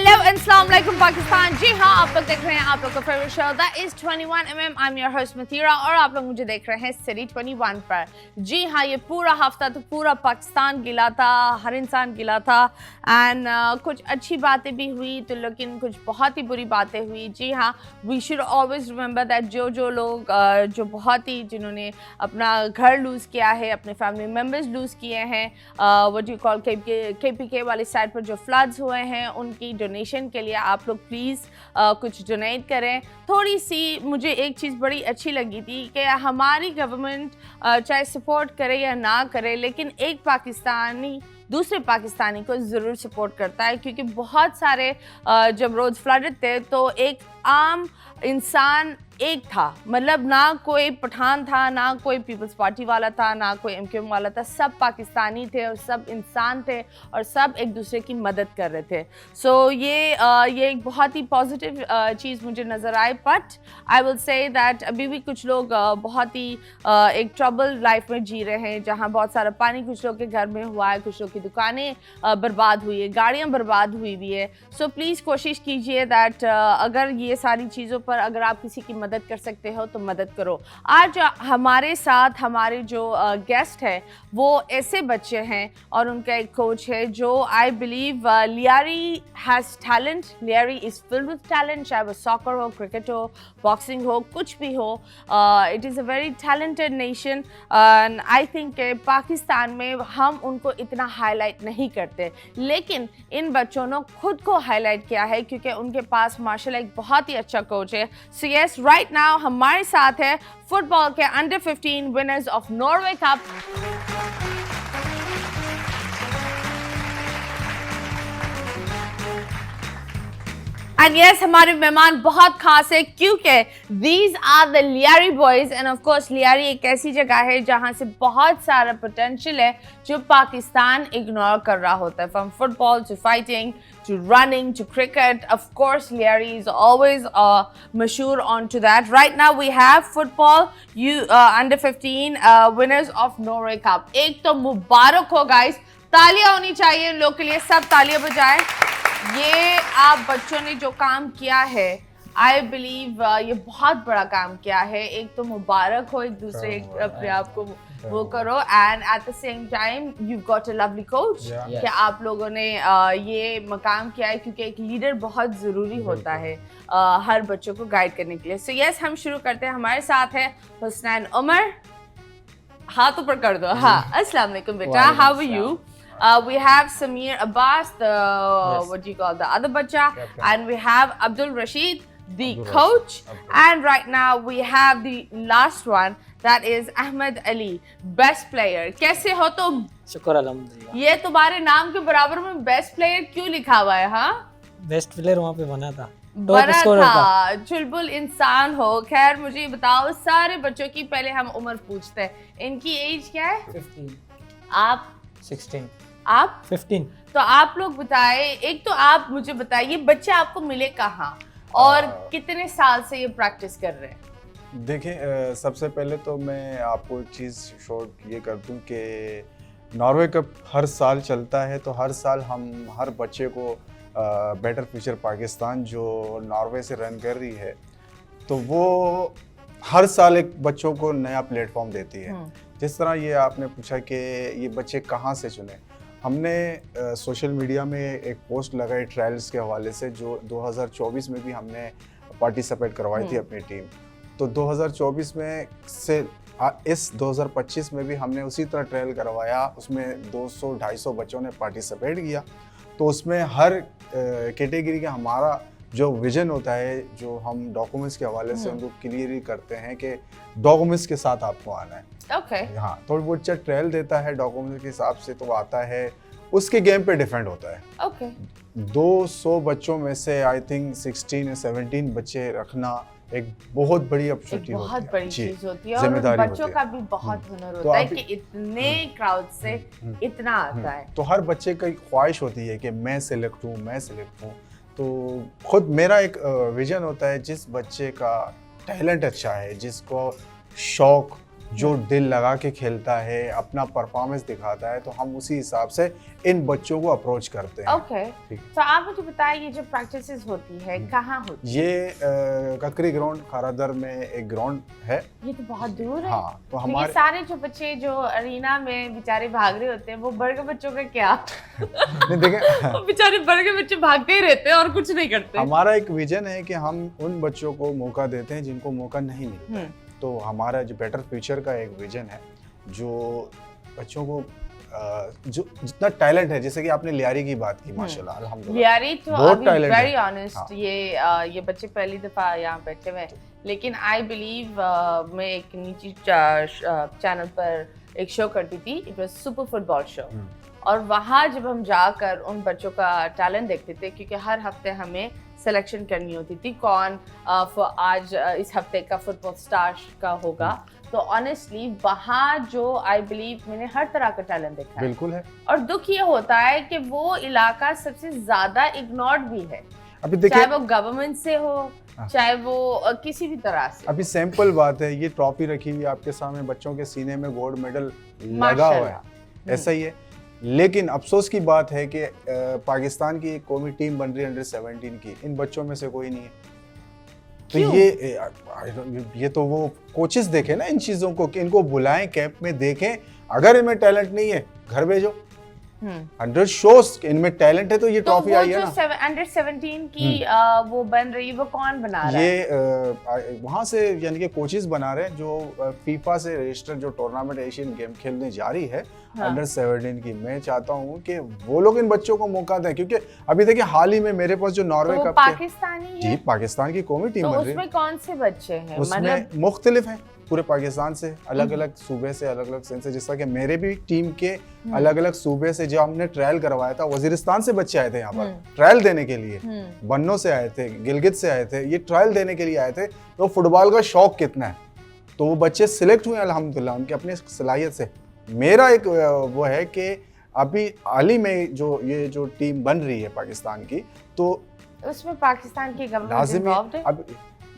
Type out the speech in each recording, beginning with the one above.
Hello अस्सलाम वालेकुम पाकिस्तान। जी हाँ, आप लोग देख रहे हैं आप लोग का favourite show that is 21mm। I am your host Mathira और आप लोग मुझे देख रहे हैं सिटी 21 पर। जी हाँ, ये पूरा हफ्ता तो पूरा पाकिस्तान गिला था, हर इंसान गिला था एंड कुछ अच्छी बातें भी हुई तो लेकिन कुछ बहुत ही बुरी बातें हुई। जी हाँ, we should always remember that जो लोग जो बहुत ही जिन्होंने अपना घर लूज़ किया है, अपने फैमिली मेम्बर्स लूज़ किए हैं, व्हाट यू कॉल KPK वाली साइड पर जो फ्लड्स हुए हैं उनकी डोनेशन के लिए आप लोग प्लीज़ कुछ डोनेट करें। थोड़ी सी मुझे एक चीज़ बड़ी अच्छी लगी थी कि हमारी गवर्नमेंट चाहे सपोर्ट करे या ना करे लेकिन एक पाकिस्तानी दूसरे पाकिस्तानी को ज़रूर सपोर्ट करता है, क्योंकि बहुत सारे जब रोड फ्लडेड थे तो एक आम इंसान एक था, मतलब ना कोई पठान था, ना कोई पीपल्स पार्टी वाला था, ना कोई MQM वाला था, सब पाकिस्तानी थे और सब इंसान थे और सब एक दूसरे की मदद कर रहे थे। सो ये एक बहुत ही पॉजिटिव चीज़ मुझे नज़र आई। But I will say that अभी भी कुछ लोग बहुत ही एक ट्रबल लाइफ में जी रहे हैं, जहाँ बहुत सारा पानी कुछ लोग के घर में हुआ है, कुछ लोग की दुकानें बर्बाद हुई है, गाड़ियाँ बर्बाद हुई भी है। सो प्लीज़ कोशिश कीजिए दैट अगर ये सारी चीज़ों पर अगर आप किसी की मदद कर सकते हो तो मदद करो। आज हमारे साथ हमारे जो गेस्ट है वो ऐसे बच्चे हैं और उनका एक कोच है जो I believe Lyari has talent. Lyari is filled with talent, चाहे वो सॉकर हो, क्रिकेट हो, बॉक्सिंग हो, कुछ भी हो। It is a very talented nation and I think Pakistan में हम उनको इतना हाईलाइट नहीं करते, लेकिन इन बच्चों ने खुद को हाईलाइट किया है क्योंकि उनके पास माशाल्लाह एक बहुत ही अच्छा कोच है। सो यस, राइट नाउ हमारे साथ है फुटबॉल के under 15 winners of Norway Cup. And yes, हमारे मेहमान बहुत खास है क्योंकि these are the Lyari boys and of course Lyari एक ऐसी जगह है जहां से बहुत सारा पोटेंशियल है जो पाकिस्तान इग्नोर कर रहा होता है। From football to fighting to running to cricket, of course Liari is always mashhoor on to that. Right now we have football under 15 winners of Norway Cup. एक तो मुबारक हो गाइस, तालियां होनी चाहिए इन लोग के लिए, सब तालियां बजाएं। ये आप बच्चों ने जो काम किया है आई बिलीव ये बहुत बड़ा काम किया है। एक तो मुबारक हो, एक दूसरे अपने आप को वो करो and at the same time you got a lovely coach कि आप लोगों ने ये मकाम किया है, क्योंकि एक लीडर बहुत ज़रूरी होता है हर बच्चों को गाइड करने के लिए। सो यस, हम शुरू करते हैं। हमारे साथ है हुसनैन उमर, हाथ ऊपर कर दो। हाँ, अस्सलाम वालेकुम बेटा, how are you? We have Samir Abbas, what do you call the other bacha, and we have Abdul Rashid, the coach, and right now we have the last one, that is Ahmed Ali, best player. कैसे हो तुम? शुक्र अल्हम्दुलिल्लाह। ये तुम्हारे नाम के बराबर में बेस्ट प्लेयर क्यों लिखा हुआ है? हाँ, बेस्ट प्लेयर वहाँ पे बना था, बना था, चुलबुल इंसान हो। खैर मुझे ये बताओ, सारे बच्चों की पहले हम उम्र पूछते हैं, इनकी एज क्या है? 15। आप? 16। आप? 15। तो आप लोग बताए, एक तो आप मुझे बताइए बच्चे आपको मिले कहाँ और कितने साल से ये प्रैक्टिस कर रहे हैं? देखिए, सबसे पहले तो मैं आपको एक चीज़ शॉर्ट ये कर दूं कि नॉर्वे कप हर साल चलता है, तो हर साल हम हर बच्चे को बेटर फ्यूचर पाकिस्तान जो नॉर्वे से रन कर रही है, तो वो हर साल एक बच्चों को नया प्लेटफॉर्म देती है। जिस तरह ये आपने पूछा कि ये बच्चे कहाँ से चुने, हमने सोशल मीडिया में एक पोस्ट लगाई ट्रायल्स के हवाले से, जो 2024 में भी हमने पार्टिसिपेट करवाई थी अपनी टीम। तो 2024 में से इस 2025 में भी हमने उसी तरह ट्रायल करवाया, उसमें 200-250 बच्चों ने पार्टिसिपेट किया। तो उसमें हर कैटेगरी का हमारा जो विजन होता है, जो हम डॉक्यूमेंट्स के हवाले से उनको क्लियर करते हैं कि डॉक्यूमेंट्स के साथ आपको आना है। ओके। हाँ, तो वो बच्चा ट्रायल देता है डॉक्यूमेंट्स के हिसाब से, तो वो आता है, उसके गेम पे डिफरेंट होता है। ओके। 200 बच्चों में से आई थिंक 16 या 17 बच्चे रखना एक बहुत बड़ी अपॉर्चुनिटी होती है, बहुत बड़ी चीज होती है, और बच्चों का भी बहुत हुनर होता है कि इतने क्राउड से इतना आता है। तो हर बच्चे की ख्वाहिश होती है कि मैं सिलेक्ट हूँ, मैं सिलेक्ट हूँ। तो खुद मेरा एक विजन होता है, जिस बच्चे का टैलेंट अच्छा है, जिसको शौक जो दिल लगा के खेलता है, अपना परफॉर्मेंस दिखाता है, तो हम उसी हिसाब से इन बच्चों को अप्रोच करते हैं। ओके, तो आप मुझे बताइए ये जो प्रैक्टिसेस होती है कहाँ होती है? ये ककरी ग्राउंड खारादर में एक ग्राउंड है। ये तो बहुत दूर है। हाँ, तो क्योंकि हमारे सारे जो बच्चे जो अरीना में बेचारे भाग रहे होते हैं वो बड़े बच्चों का क्या? नहीं, देखें वो बेचारे बड़े बच्चे भागते ही रहते हैं और कुछ नहीं करते। हमारा एक विजन है कि हम उन बच्चों को मौका देते हैं जिनको मौका नहीं मिलता। तो हमारा जो बेटर फ्यूचर का एक विजन है, जो बच्चों को जो जितना टैलेंट है, जैसे कि आपने लियारी की बात की, माशाल्लाह अल्हम्दुलिल्लाह लियारी तो बहुत अभी talent है। वेरी ऑनेस्ट, हाँ। ये बच्चे पहली दफा यहाँ बैठे हुए हैं, लेकिन आई बिलीव मैं एक नीचे चैनल पर एक शो करती थी, it was super football show, और वहाँ जब हम जाकर उन बच्चों का टैलेंट देखते थे, क्योंकि हर हफ्ते हमें सिलेक्शन करनी होती थी कौन आज इस हफ्ते का फुटबॉल स्टार का होगा, तो ऑनेस्टली वहाँ जो आई बिलीव मैंने हर तरह का टैलेंट देखा है। बिल्कुल है। और दुख ये होता है कि वो इलाका सबसे ज्यादा इग्नोर्ड भी है, अभी देखिए, चाहे वो गवर्नमेंट से हो, चाहे वो किसी भी तरह से। अभी सैंपल बात है, ये ट्रॉफी रखी हुई है आपके सामने, बच्चों के सीने में गोल्ड मेडल लगा हुआ है, माशाल्लाह। ऐसा ही है। लेकिन अफसोस की बात है कि पाकिस्तान की एक कौमी टीम बन रही है अंडर 17 की, इन बच्चों में से कोई नहीं है। तो ये तो वो कोचेस देखें ना इन चीज़ों को, कि इनको बुलाएं, कैंप में देखें, अगर इनमें टैलेंट नहीं है घर भेजो। 100 शोज इनमें टैलेंट है तो ये ट्रॉफी आई है ना। अंडर 17 की वो बन रही है, वो कौन बना रहा है? ये वहाँ से यानी कि कोचेस बना रहे हैं जो फीफा से रजिस्टर जो टूर्नामेंट एशियन गेम खेलने जा रही है अंडर 17 की। मैं चाहता हूँ कि वो लोग इन बच्चों को मौका दें, क्योंकि अभी देखिए हाल ही में मेरे पास जो नॉर्वे तो कप पाकिस्तानी जी पाकिस्तान की कौमी टीम तो बन रही है, उसमें कौन से बच्चे हैं? उसमें मुख्तलिफ हैं पूरे पाकिस्तान से, अलग अलग सूबे से, अलग अलग सेंस से। जैसा कि मेरे भी टीम के अलग अलग सूबे से जो हमने ट्रायल करवाया था, वजीरिस्तान से बच्चे आए थे यहाँ पर ट्रायल देने के लिए, बन्नो से आए थे, गिलगित से आए थे, ये ट्रायल देने के लिए आए थे। तो फुटबॉल का शौक कितना है, तो वो बच्चे सिलेक्ट हुए अल्हम्दुलिल्लाह उनकी अपनी सलाहियत से। मेरा एक वो है कि अभी हाल ही में ये जो टीम बन रही है पाकिस्तान की, तो उसमें पाकिस्तान की गवर्नमेंट लाजिमी इन्वॉल्वड है? अब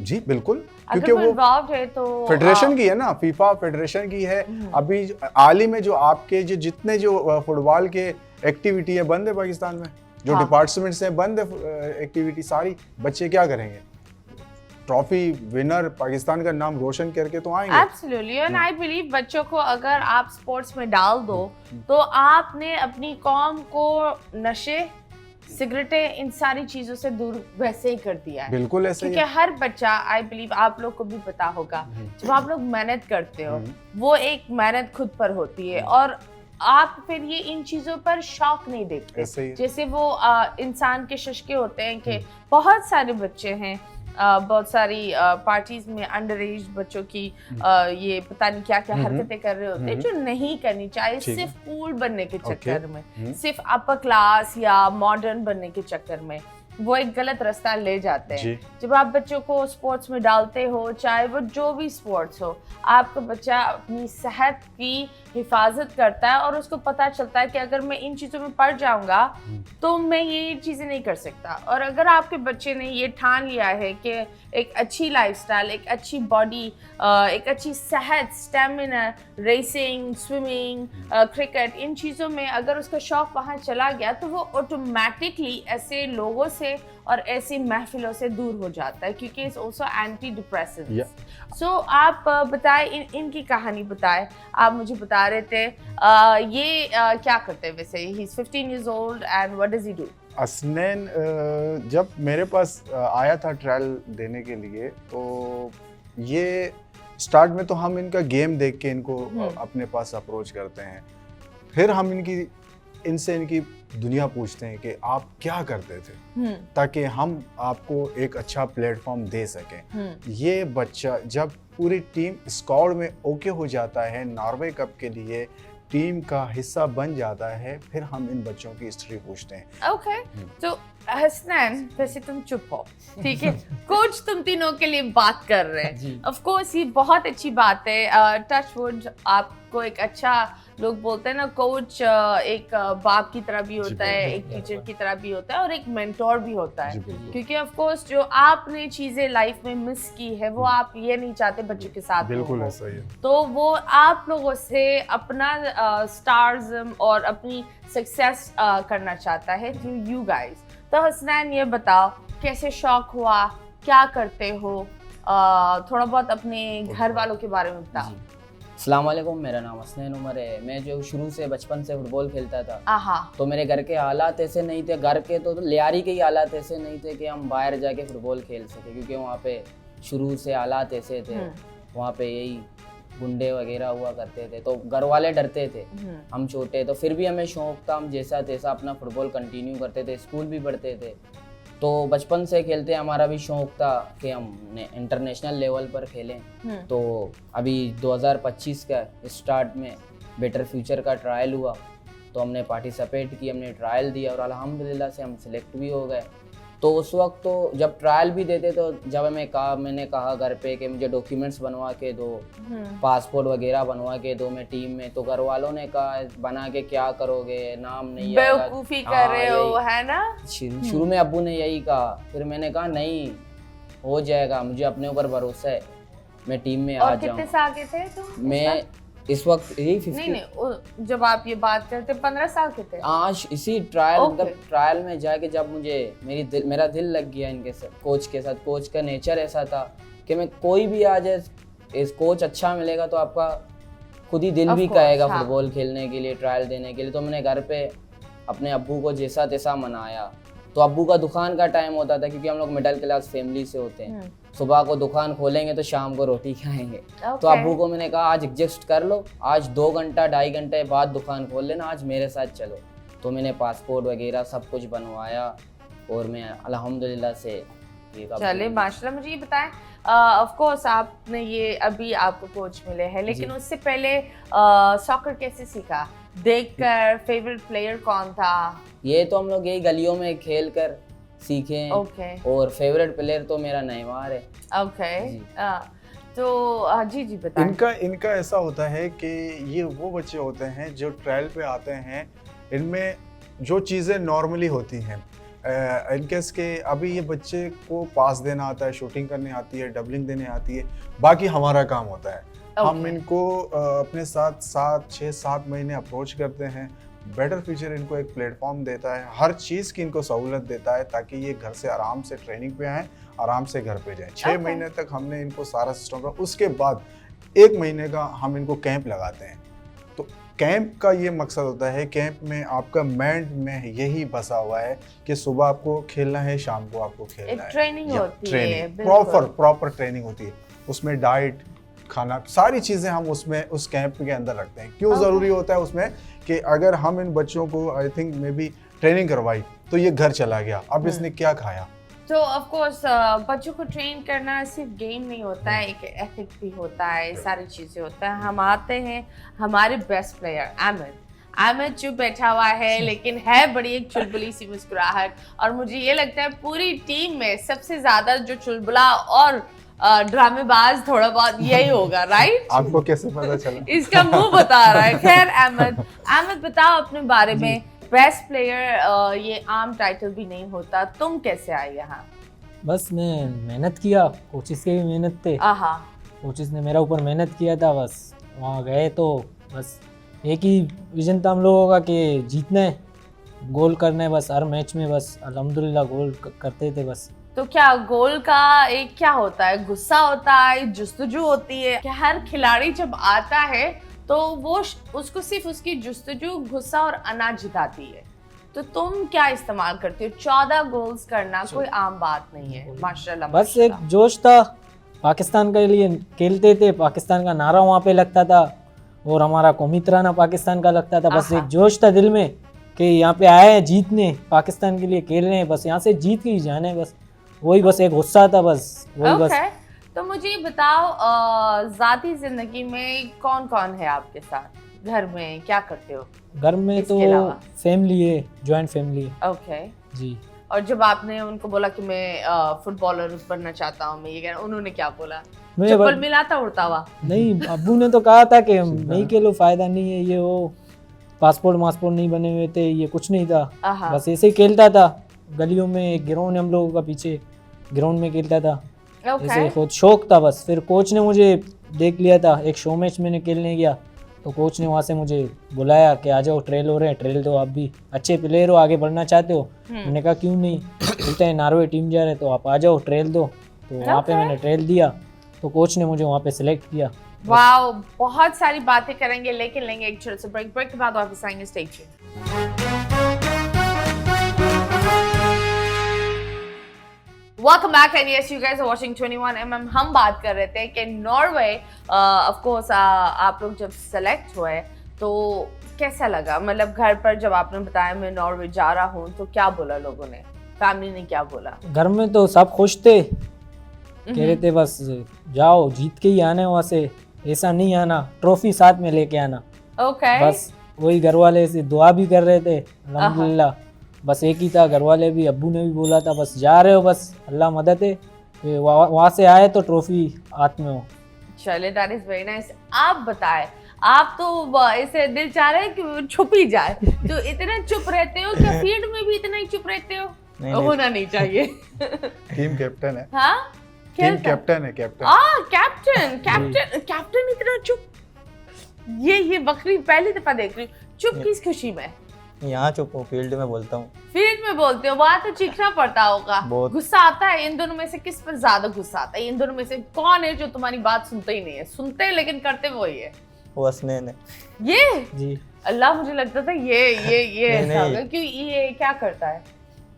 जी बिल्कुल, अगर क्योंकि वो वो इन्वॉल्वड है तो फेडरेशन की है ना, फीफा फेडरेशन की है। अभी हाल ही में जो आपके जितने जो फुटबॉल के एक्टिविटी है बंद है पाकिस्तान में, जो डिपार्टमेंट से बंद है एक्टिविटी सारी। बच्चे क्या करेंगे? ट्रॉफी विनर पाकिस्तान का नाम रोशन करके तो आएंगे। एब्सोल्युटली, एंड आई बिलीव बच्चों को अगर आप स्पोर्ट्स में डाल दो तो आपने अपनी कौम को नशे, सिगरेटें, इन सारी चीजों से दूर वैसे ही कर दिया है। बिल्कुल ऐसे ही क्योंकि हर बच्चा, आई बिलीव आप लोग को भी पता होगा, जब आप लोग मेहनत करते हो वो एक मेहनत खुद पर होती है, और आप फिर ये इन चीजों पर शौक नहीं देखते। जैसे वो इंसान के शशके होते हैं कि बहुत सारे बच्चे हैं, बहुत सारी पार्टीज में अंडर एज बच्चों की ये पता नहीं क्या क्या हरकतें कर रहे होते हैं जो नहीं करनी चाहिए, सिर्फ कूल बनने के चक्कर में, सिर्फ अपर क्लास या मॉडर्न बनने के चक्कर में वो एक गलत रास्ता ले जाते हैं। जब आप बच्चों को स्पोर्ट्स में डालते हो, चाहे वो जो भी स्पोर्ट्स हो, आपका बच्चा अपनी सेहत की हिफाजत करता है और उसको पता चलता है कि अगर मैं इन चीज़ों में पड़ जाऊंगा तो मैं ये चीज़ें नहीं कर सकता। और अगर आपके बच्चे ने ये ठान लिया है कि एक अच्छी लाइफस्टाइल, एक अच्छी बॉडी, एक अच्छी सेहत, स्टेमिना, रेसिंग, स्विमिंग, क्रिकेट, इन चीज़ों में अगर उसका शौक वहाँ चला गया तो वो ऑटोमेटिकली ऐसे लोगों से और ऐसी महफिलों से दूर हो जाता है, क्योंकि इट्स आल्सो एंटी डिप्रेसेंट। सो आप बताएं, इनकी कहानी बताएं। आप मुझे बता रहे थे ये क्या करते हैं वैसे? He is 15 years old and what does he do? Hasnain जब मेरे पास आया था ट्रायल देने के लिए, तो ये स्टार्ट में तो हम इनका गेम देख के इनको अपने पास अप्रोच करते हैं, फिर हम इनसे इनकी दुनिया पूछते हैं कि आप क्या करते थे, ताकि हम आपको एक अच्छा प्लेटफॉर्म दे सकें। ये बच्चा जब पूरी टीम स्क्वाड में ओके हो जाता है, नॉर्वे कप के लिए टीम का हिस्सा बन जाता है, फिर हम इन बच्चों की हिस्ट्री पूछते हैं। ओके, तो हसनैन वैसे तुम चुप हो, ठीक है? कोच तुम तीनों के लिए बात कर रहे हैं। ऑफ कोर्स ये बहुत अच्छी बात है, टच वुड आपको एक अच्छा लोग बोलते हैं ना कोच एक बाप की तरह भी होता है, बिल्कुल। एक टीचर की तरह भी होता है और एक मेंटोर भी होता जी है। बिल्कुल क्योंकि ऑफ कोर्स जो आपने चीजें लाइफ में मिस की है वो आप ये नहीं चाहते बच्चों के साथ बिल्कुल हो। ऐसा ही है। तो वो आप लोगों से अपना स्टारज़म और अपनी सक्सेस करना चाहता है थ्रू यू गाइस। तो हसनैन ये बताओ कैसे शौक हुआ, क्या करते हो, थोड़ा बहुत अपने घर वालों के बारे में बताओ। अस्सलाम वालेकुम, मेरा नाम हसनैन उमर है। मैं जो शुरू से बचपन से फुटबॉल खेलता था, आहा तो मेरे घर के हालात ऐसे नहीं थे, घर के तो लियारी के ही हालात ऐसे नहीं थे कि हम बाहर जाके फुटबॉल खेल सके, क्योंकि वहाँ पे शुरू से हालात ऐसे थे। वहाँ पे यही गुंडे वगैरह हुआ करते थे, तो घर वाले डरते थे। हम छोटे तो फिर भी हमें शौक था, हम जैसा तैसा अपना फुटबॉल कंटिन्यू करते थे, स्कूल भी पढ़ते थे। तो बचपन से खेलते हमारा भी शौक था कि हम इंटरनेशनल लेवल पर खेलें। तो अभी 2025 का स्टार्ट में बेटर फ्यूचर का ट्रायल हुआ, तो हमने पार्टिसिपेट की, हमने ट्रायल दिया और अल्हम्दुलिल्लाह से हम सिलेक्ट भी हो गए। तो उस वक्त तो जब ट्रायल भी देते तो जब मैंने कहा घर पे कि मुझे डॉक्यूमेंट्स बनवा के दो, पासपोर्ट वगैरह बनवा के दो मैं टीम में, तो घर वालों ने कहा बना के क्या करोगे, नाम नहीं आएगा। बेवकूफी कर रहे हो, है ना। शुरू में अब्बू ने यही कहा, फिर मैंने कहा नहीं हो जाएगा, मुझे अपने ऊपर भरोसा है, मैं टीम में आ और कितने जाऊँ। साल के थे तुम? मैं इस वक्त यही 50 नहीं जब आप ये बात करते 15 साल के थे। आज इसी ट्रायल Okay. मतलब ट्रायल में जाके जब मुझे मेरा दिल लग गया इनके साथ, कोच के साथ। कोच का नेचर ऐसा था कि मैं कोई भी आ जाए, इस कोच अच्छा मिलेगा तो आपका खुद ही दिल Of भी course, कहेगा हाँ। फुटबॉल खेलने के लिए, ट्रायल देने के लिए। तो मैंने घर पे अपने अब्बू को जैसा तैसा मनाया। तो अब्बू का दुकान का टाइम होता था, क्योंकि हम लोग मिडिल क्लास फैमिली से होते हैं, सुबह को दुकान खोलेंगे तो शाम को रोटी खाएंगे। तो अब्बू को मैंने कहा आज एडजस्ट कर लो, आज 2 घंटा 2.5 घंटे बाद दुकान खोल लेना, आज मेरे साथ चलो। तो मैंने पासपोर्ट वगैरह सब कुछ बनवाया और मैं अल्हम्दुलिल्लाह से ये चले माशाल्लाह। मुझे ये बताएं, ऑफ कोर्स आपने ये अभी आपको कोच मिले हैं, लेकिन उससे पहले सॉकर कैसे सीखा? देखकर? फेवरेट प्लेयर कौन था? ये तो हम लोग यही गलियों में खेल कर सीखे हैं। ओके और फेवरेट प्लेयर तो मेरा नेमार है। ओके जी। तो जी बताएं। इनका ऐसा होता है कि ये वो बच्चे होते हैं जो ट्रायल पे आते हैं, इनमें जो चीज़ें नॉर्मली होती हैं, इनकेस के अभी ये बच्चे को पास देना आता है, शूटिंग करने आती है, डबलिंग देने आती है, बाकी हमारा काम होता है। हम इनको अपने साथ 6-7 महीने अप्रोच करते हैं। बेटर फ्यूचर इनको एक प्लेटफॉर्म देता है, हर चीज़ की इनको सहूलत देता है ताकि ये घर से आराम से ट्रेनिंग पे आएँ, आराम से घर पे जाएं। 6 महीने तक हमने इनको सारा सिस्टम का, उसके बाद 1 महीने का हम इनको कैंप लगाते हैं। तो कैंप का ये मकसद होता है, कैंप में आपका माइंड में यही बसा हुआ है कि सुबह आपको खेलना है, शाम को आपको खेलना है। ट्रेनिंग होती है, ट्रेनिंग प्रॉपर ट्रेनिंग होती है। उसमें डाइट, खाना, सारी चीज़ें हम उसमें उस कैंप के अंदर रखते हैं। क्यों ज़रूरी होता है उसमें कि अगर हम इन बच्चों को I think may be training करवाई तो ये घर चला गया, अब इसने क्या खाया। तो ऑफ कोर्स बच्चों को ट्रेन करना सिर्फ गेम नहीं होता है, एक एथिक भी होता है, सारी चीज़ें होता है। हम आते हैं हमारे बेस्ट प्लेयर आमिद जो बैठा हुआ है, लेकिन है बड़ी एक चुलबुली सी मुस्कुराहट, और मुझे ये लगता है पूरी टीम में सबसे ज़्यादा जो चुलबुला और ड्रामेबाज थोड़ा बहुत यही होगा, राइट? आपको कैसे पता चला? इसका मुंह बता रहा है। खैर अहमद बताओ अपने बारे में। बेस्ट प्लेयर ये आम टाइटल भी नहीं होता, तुम कैसे आए यहाँ? बस मैं मेहनत किया, कोचिस के भी मेहनत थे, आहा कोचिस ने मेरा ऊपर मेहनत किया था। बस वहाँ गए तो बस एक ही विजन था हम लोगों का कि जीतना है, गोल करना है बस हर मैच में। बस अल्हम्दुलिल्लाह गोल करते थे बस। तो क्या गोल का एक क्या होता है? गुस्सा होता है, जुस्तजू होती है कि हर खिलाड़ी जब आता है तो वो उसको सिर्फ उसकी जुस्तजू, गुस्सा और अना जिताती है। तो तुम क्या इस्तेमाल करते हो? 14 गोल्स करना कोई आम बात नहीं है, माशाल्लाह। बस एक जोश था, पाकिस्तान के लिए खेलते थे, पाकिस्तान का नारा वहाँ पे लगता था और हमारा कौमी तराना पाकिस्तान का लगता था। बस एक जोश था दिल में कि यहाँ पे आए हैं जीतने, पाकिस्तान के लिए खेल रहे हैं, बस यहाँ से जीत के ही जाना है। बस वही, बस एक गुस्सा था, बस वही बस। तो मुझे ये बताओ जाती जिंदगी में कौन कौन है आपके साथ? घर में क्या करते हो? घर में तो फैमिली है, जॉइंट फैमिली है। ओके जी। और जब आपने उनको बोला कि मैं फुटबॉलर बनना चाहता हूँ, मैं ये कह रहा हूँ, उन्होंने क्या बोला? मैं चप्पल मिला था उड़ता हुआ? नहीं, अब्बू ने तो कहा था कि नहीं खेलो, फायदा नहीं है, ये वो पासपोर्ट मासपोर्ट नहीं बने हुए थे, ये कुछ नहीं था, आहा। बस ऐसे ही खेलता था गलियों में। एक ग्राउंड है हम लोगों का पीछे, ग्राउंड में खेलता था ओके। ऐसे, खुद शौक था बस। फिर कोच ने मुझे देख लिया था, एक शो मैच मैंने खेलने गया तो कोच ने वहाँ से मुझे बुलाया कि आ जाओ, ट्रेल हो रहे हैं, ट्रेल दो, आप भी अच्छे प्लेयर हो, आगे बढ़ना चाहते हो। मैंने कहा क्यों नहीं, बोलते हैं नॉर्वे टीम जा रहे तो आप आ जाओ, ट्रेल दो। तो वहाँ पे मैंने ट्रेल दिया तो कोच ने मुझे वहाँ पे सिलेक्ट किया। वाओ, बहुत सारी बातें करेंगे लेकिन लेंगे एक छोटे से ब्रेक के बाद वापस आएंगे। Stay tuned. Welcome back and yes you guys are watching 21mm। हम बात कर रहे थे कि नॉर्वे ऑफ कोर्स आप लोग जब सेलेक्ट हुए तो कैसा लगा, मतलब घर पर जब आपने बताया मैं नॉर्वे जा रहा हूँ तो क्या बोला लोगों ने, फैमिली ने क्या बोला? घर में तो सब खुश थे, कह रहे थे बस जाओ, जीत के ही आना है वहाँ से, ऐसा नहीं आना, ट्रॉफी साथ में लेके आना। ओके। बस वही घर वाले से दुआ भी कर रहे थे, अल्हम्दुलिल्लाह। बस एक ही था, घर वाले भी, अब्बू ने भी बोला था बस जा रहे हो, बस अल्लाह मदद है, वहाँ से आए तो ट्रॉफी हाथ में हो। चले, दैट इज वेरी नाइस। आप बताएं, आप तो ऐसे दिल चाह रहे हैं कि छुप ही जाए, तो इतना चुप रहते हो क्या? फील्ड में भी इतना ही चुप रहते हो? होना नहीं चाहिए। टीम कैप्टन है। हाँ, टीम कैप्टन है, कैप्टन। कैप्टन इतना चुप, ये बकरी पहली दफा देख रही हूँ। चुप किस खुशी में? यहाँ चुप हूँ, फील्ड में बोलता हूँ। फील्ड में बोलते हो, वहां तो चीखना पड़ता होगा, गुस्सा आता है। इन दोनों में से किस पर ज्यादा गुस्सा आता है? इन दोनों में से कौन है जो तुम्हारी बात सुनते ही नहीं है? सुनते हैं लेकिन करते वही है। वो हसनैन है ये जी। अल्लाह, मुझे लगता था ये नहीं, ऐसा होगा, क्यों? ये क्या करता है?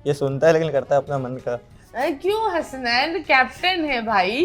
ये सुनता है लेकिन करता है अपना मन का। क्यों? हसनैन कैप्टन है भाई।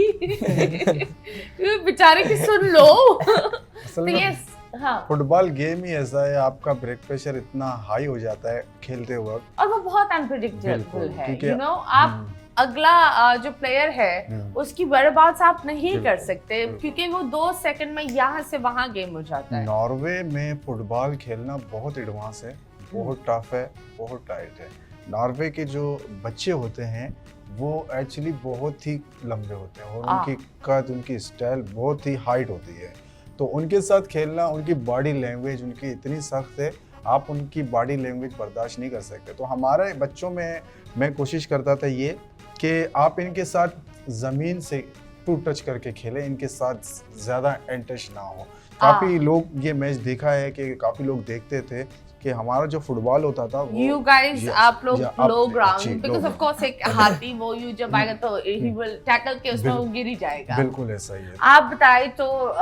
बेचारे की सुन लो। असल तो में ये हाँ, फुटबॉल गेम ही ऐसा है, आपका ब्रेक प्रेशर इतना हाई हो जाता है खेलते वक्त, और वो बहुत अनप्रिडिक्टेबल बिल्कुल, है। क्योंकि यू नो, आप अगला जो प्लेयर है उसकी बर्बाद आप नहीं कर सकते, क्योंकि वो 2 सेकंड में यहाँ से वहाँ गेम हो जाता है। नॉर्वे में फुटबॉल खेलना बहुत एडवांस है, बहुत टफ है, बहुत टाइट है। नॉर्वे के जो बच्चे होते हैं वो एक्चुअली बहुत ही लंबे होते हैं और उनकी कद, उनकी स्टाइल बहुत ही हाइट होती है, तो उनके साथ खेलना, उनकी बॉडी लैंग्वेज उनकी इतनी सख्त है, आप उनकी बॉडी लैंग्वेज बर्दाश्त नहीं कर सकते। तो हमारे बच्चों में मैं कोशिश करता था ये कि आप इनके साथ ज़मीन से टू टच करके खेलें, इनके साथ ज़्यादा इंटच ना हो। काफ़ी लोग ये मैच देखा है कि काफ़ी लोग देखते थे कि हमारा जो फुटबॉल होता था वो You guys, आप लोग लो ग्राउंड, जी, because of course एक हाथी वो यू जब आएगा तो he will tackle के उसमें वो गिर ही जाएगा। बिल्कुल ऐसा ही है। आप बताए तो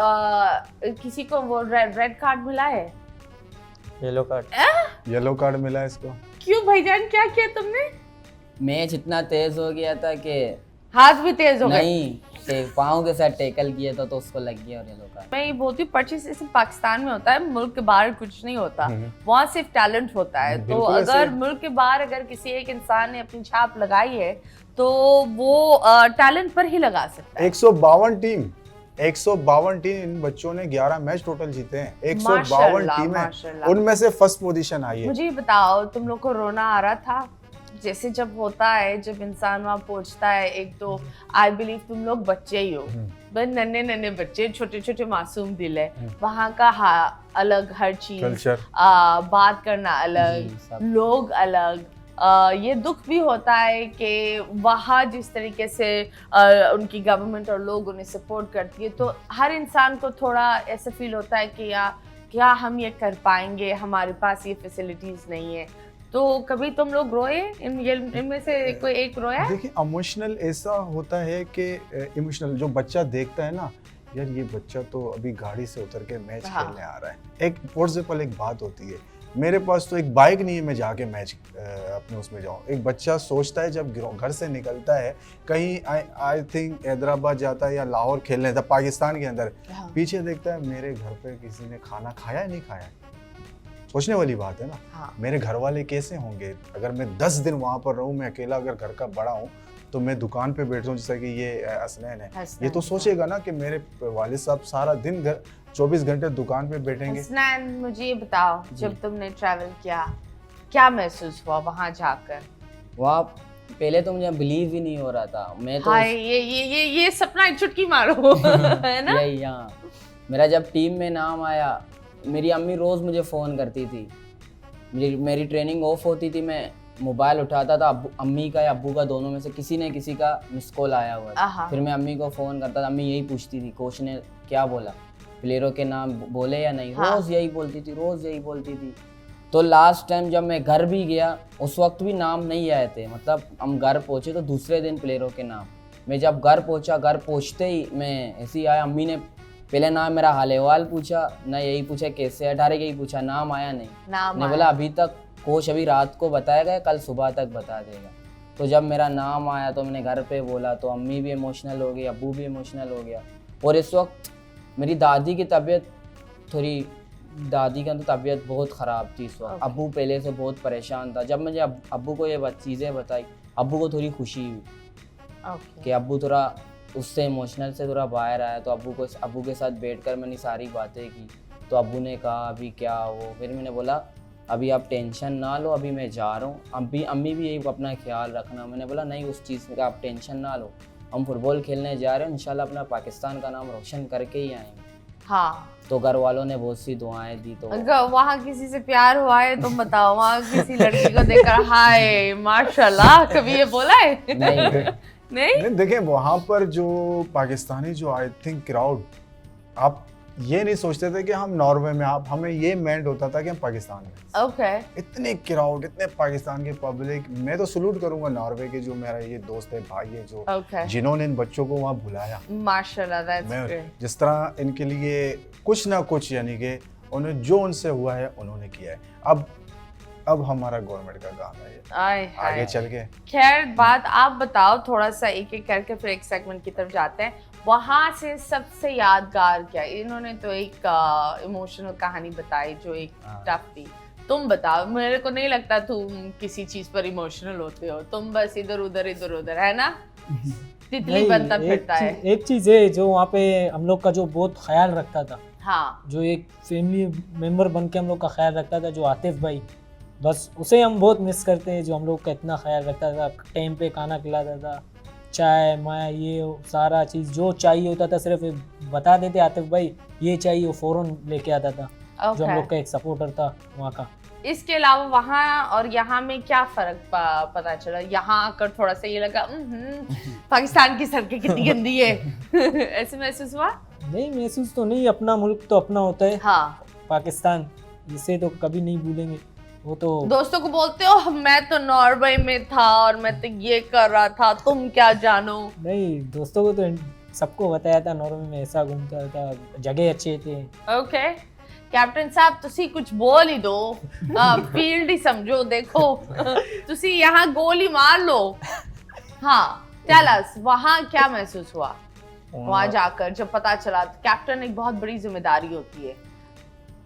किसी को वो रेड कार्ड मिला है? Yellow card. येलो कार्ड मिला है इसको। क्यों भाईजान, क्या किया तुमने? मैच इतना तेज हो गया था कि हाथ भी तेज हो गए? नहीं, पाँव के साथ टैकल किया था तो उसको लग गया और येलो कार्ड। मैं ये बोलती हूँ, परचेस सिर्फ पाकिस्तान में होता है, मुल्क के बाहर कुछ नहीं होता, वहाँ सिर्फ टैलेंट होता है। तो बिल्कुल ऐसे अगर ही। मुल्क के बाहर अगर किसी एक इंसान ने अपनी छाप लगाई है तो वो टैलेंट पर ही लगा सकता है। 152 टीम इन बच्चों ने 11 मैच टोटल जीते हैं। 152 माशाल्लाह, टीमें, माशाल्लाह। उनमें से फर्स्ट पोजीशन आई है। मुझे ये बताओ, तुम लोग को रोना आ रहा था? जैसे जब होता है, जब इंसान वहाँ पहुँचता है, एक तो आई बिलीव तुम लोग बच्चे ही हो, बस नन्हे नन्हे बच्चे, छोटे छोटे मासूम दिल है, वहाँ का अलग हर चीज, कल्चर, बात करना अलग, लोग अलग। ये दुख भी होता है कि वहाँ जिस तरीके से उनकी गवर्नमेंट और लोग उन्हें सपोर्ट करती है, तो हर इंसान को थोड़ा ऐसा फील होता है कि क्या हम ये कर पाएंगे, हमारे पास ये फैसिलिटीज नहीं है। तो कभी तुम लोग रोए? इनमें से कोई एक रोया? देखिए, इमोशनल ऐसा होता है कि इमोशनल जो बच्चा देखता है ना, यार ये बच्चा तो अभी गाड़ी से उतर के मैच खेलने आ रहा है। एक फॉर एग्जांपल एक बात होती है, मेरे पास तो एक बाइक नहीं है मैं जाके मैच अपने उसमें जाऊँ। एक बच्चा सोचता है जब घर से निकलता है, कहीं आई थिंक हैदराबाद जाता है या लाहौर खेलने था पाकिस्तान के अंदर, पीछे देखता है मेरे घर पे किसी ने खाना खाया नहीं खाया। सोचने वाली बात है ना। हाँ। मेरे घर वाले कैसे होंगे अगर मैं 10 दिन वहां पर रहूं, मैं अकेला अगर घर का बड़ा हूं, तो मैं दुकान पे बैठता हूं जैसा कि ये हसनैन है, ये तो सोचेगा ना कि मेरे वालिद साहब सारा दिन 24 घंटे दुकान पे बैठेंगे। हसनैन, मुझे ये बताओ, जब तुमने ट्रैवल किया क्या महसूस हुआ वहां जाकर? वहाँ पहले तो मुझे बिलीव ही नहीं हो रहा था। मैं तो हाय ये सपना एक चुटकी मारो है ना। यही हाँ, मेरा जब टीम में नाम आया, मेरी अम्मी रोज़ मुझे फ़ोन करती थी। मेरी ट्रेनिंग ऑफ होती थी, मैं मोबाइल उठाता था, अम्मी का या अब्बू का, दोनों में से किसी न किसी का मिस कॉल आया हुआ आहा। है। फिर मैं अम्मी को फ़ोन करता था, अम्मी यही पूछती थी कोच ने क्या बोला, प्लेयरों के नाम बोले या नहीं। हाँ। रोज़ यही बोलती थी। तो लास्ट टाइम जब मैं घर भी गया, उस वक्त भी नाम नहीं आए थे। मतलब हम घर पहुँचे तो दूसरे दिन प्लेयरों के नाम। मैं जब घर पहुँचा, घर पहुँचते ही मैं ऐसे ही आया, अम्मी ने पहले नाम मेरा हाल अहवाल पूछा, ना यही पूछा कैसे 18 यही पूछा, नाम आया नहीं। नाम ने आया। बोला अभी तक कोच अभी रात को बताएगा, कल सुबह तक बता देगा। तो जब मेरा नाम आया तो मैंने घर पे बोला, तो अम्मी भी इमोशनल हो गई, अब्बू भी इमोशनल हो गया। और इस वक्त मेरी दादी की तबीयत तबीयत बहुत ख़राब थी इस वक्त। अब्बू पहले से बहुत परेशान था। जब मुझे अब्बू को ये चीज़ें बताई, अब्बू को थोड़ी खुशी हुई ओके। कि अब्बू थोड़ा उससे इमोशनल से थोड़ा बाहर आया। तो अब्बू के साथ बैठकर मैंने सारी बातें की। तो अब्बू ने कहा अभी क्या हो। फिर मैंने बोला अभी आप टेंशन ना लो, अभी मैं जा रहा हूँ। अम्मी भी यही अपना ख्याल रखना। मैंने बोला नहीं, उस चीज़ का आप टेंशन ना लो, हम फुटबॉल खेलने जा रहे हैं, इंशाल्लाह अपना पाकिस्तान का नाम रोशन करके ही आएंगे। हाँ, तो घर वालों ने बहुत सी दुआएं दी। तो अगर वहाँ किसी से प्यार हुआ है तो बताओ, वहाँ किसी लड़की को देखकर हाय माशाल्लाह कभी ये बोला है? नहीं नहीं। नहीं देखिए, वहाँ पर जो पाकिस्तानी जो आई थिंक क्राउड, आप ये नहीं सोचते थे कि हम नॉर्वे में, आप हमें ये मेंट होता था कि हम पाकिस्तान में। ओके। इतने क्राउड, इतने पाकिस्तान के पब्लिक। मैं तो सलूट करूंगा नॉर्वे के जो मेरा ये दोस्त है, भाई है, जो ओके। जिन्होंने इन बच्चों को वहाँ बुलाया। माशाल्लाह, दैट्स मैं ग्रेट। जिस तरह इनके लिए कुछ ना कुछ, यानी कि उन्हें जो उनसे हुआ है उन्होंने किया है। अब हमारा गवर्नमेंट का काम है ये, आए आगे हाय। चल के। खैर बात आप बताओ, थोड़ा सा एक एक करके फिर एक सेगमेंट की तरफ जाते हैं। वहाँ से सबसे यादगार क्या? इन्होंने तो एक इमोशनल कहानी बताई जो एक टफ थी। तुम बताओ, मेरे को नहीं लगता तुम किसी चीज पर इमोशनल होते हो, तुम बस इधर उधर है ना, तितली नहीं, बनता फिरता है। एक चीज़ है जो वहाँ पे हम लोग का जो बहुत ख्याल रखता था, हाँ, जो एक फैमिली मेंबर बन के हम लोग का ख्याल रखता था, जो आतिफ भाई, बस उसे हम बहुत मिस करते हैं। जो हम लोग का इतना ख्याल रखता था, टाइम पे खाना खिलाता था, चाय माय ये सारा चीज़ जो चाहिए होता था सिर्फ बता देते आतिफ भाई ये चाहिए, वो फ़ौरन लेके आता था। जो हम लोग का एक सपोर्टर था वहाँ का। इसके अलावा वहाँ और यहाँ में क्या फर्क पता चला? यहाँ आकर थोड़ा सा ये लगा पाकिस्तान की सड़कें कितनी गंदी है ऐसे महसूस हुआ? नहीं, महसूस तो नहीं, अपना मुल्क तो अपना होता है। हाँ, पाकिस्तान इसे तो कभी नहीं भूलेंगे। वो तो दोस्तों को बोलते हो मैं तो नॉर्वे में था और मैं तो ये कर रहा था, तुम क्या जानो? नहीं, दोस्तों को तो सबको बताया था नॉर्वे में ऐसा घूमता था, जगह अच्छे थे। ओके कैप्टन साहब, तुसी कुछ बोल ही दो, फील्ड ही समझो। देखो तुसी यहाँ गोली मार लो। हाँ, टेल अस, वहाँ क्या महसूस हुआ? वहाँ जाकर जब पता चला, कैप्टन एक बहुत बड़ी जिम्मेदारी होती है।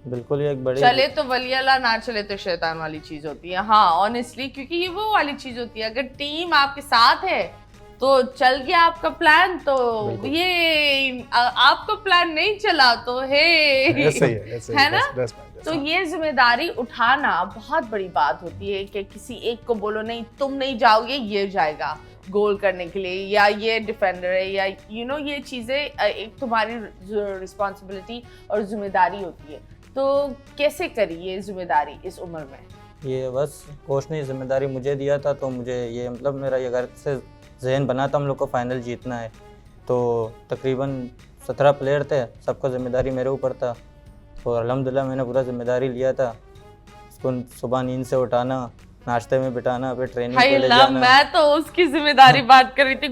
बिल्कुल ये एक बड़ी चले तो वली अल्लाह, ना चले तो शैतान वाली चीज होती है। हाँ ऑनेस्टली, क्योंकि ये वो वाली चीज होती है, अगर टीम आपके साथ है तो चल गया आपका प्लान, तो ये आपका प्लान नहीं चला तो ऐसे ही है ना? बस तो ये जिम्मेदारी उठाना बहुत बड़ी बात होती है कि किसी एक को बोलो नहीं तुम नहीं जाओगे, ये जाएगा गोल करने के लिए, या ये डिफेंडर है, या ये चीजें एक तुम्हारी रिस्पॉन्सिबिलिटी और जिम्मेदारी होती है। तो कैसे करी ये जिम्मेदारी इस उम्र में? ये बस कोच ने जिम्मेदारी मुझे दिया था, तो मुझे ये मतलब मेरा ये घर से जहन बना था हम लोग को फाइनल जीतना है। तो तकरीबन 17 प्लेयर थे, सबका जिम्मेदारी मेरे ऊपर था। और अल्हम्दुलिल्लाह मैंने पूरा जिम्मेदारी लिया था। उसको सुबह नींद से उठाना, नाश्ते में बिठाना, फिर ट्रेनिंग पे ले जाना। मैं तो उसकी जिम्मेदारी बात कर रही थी,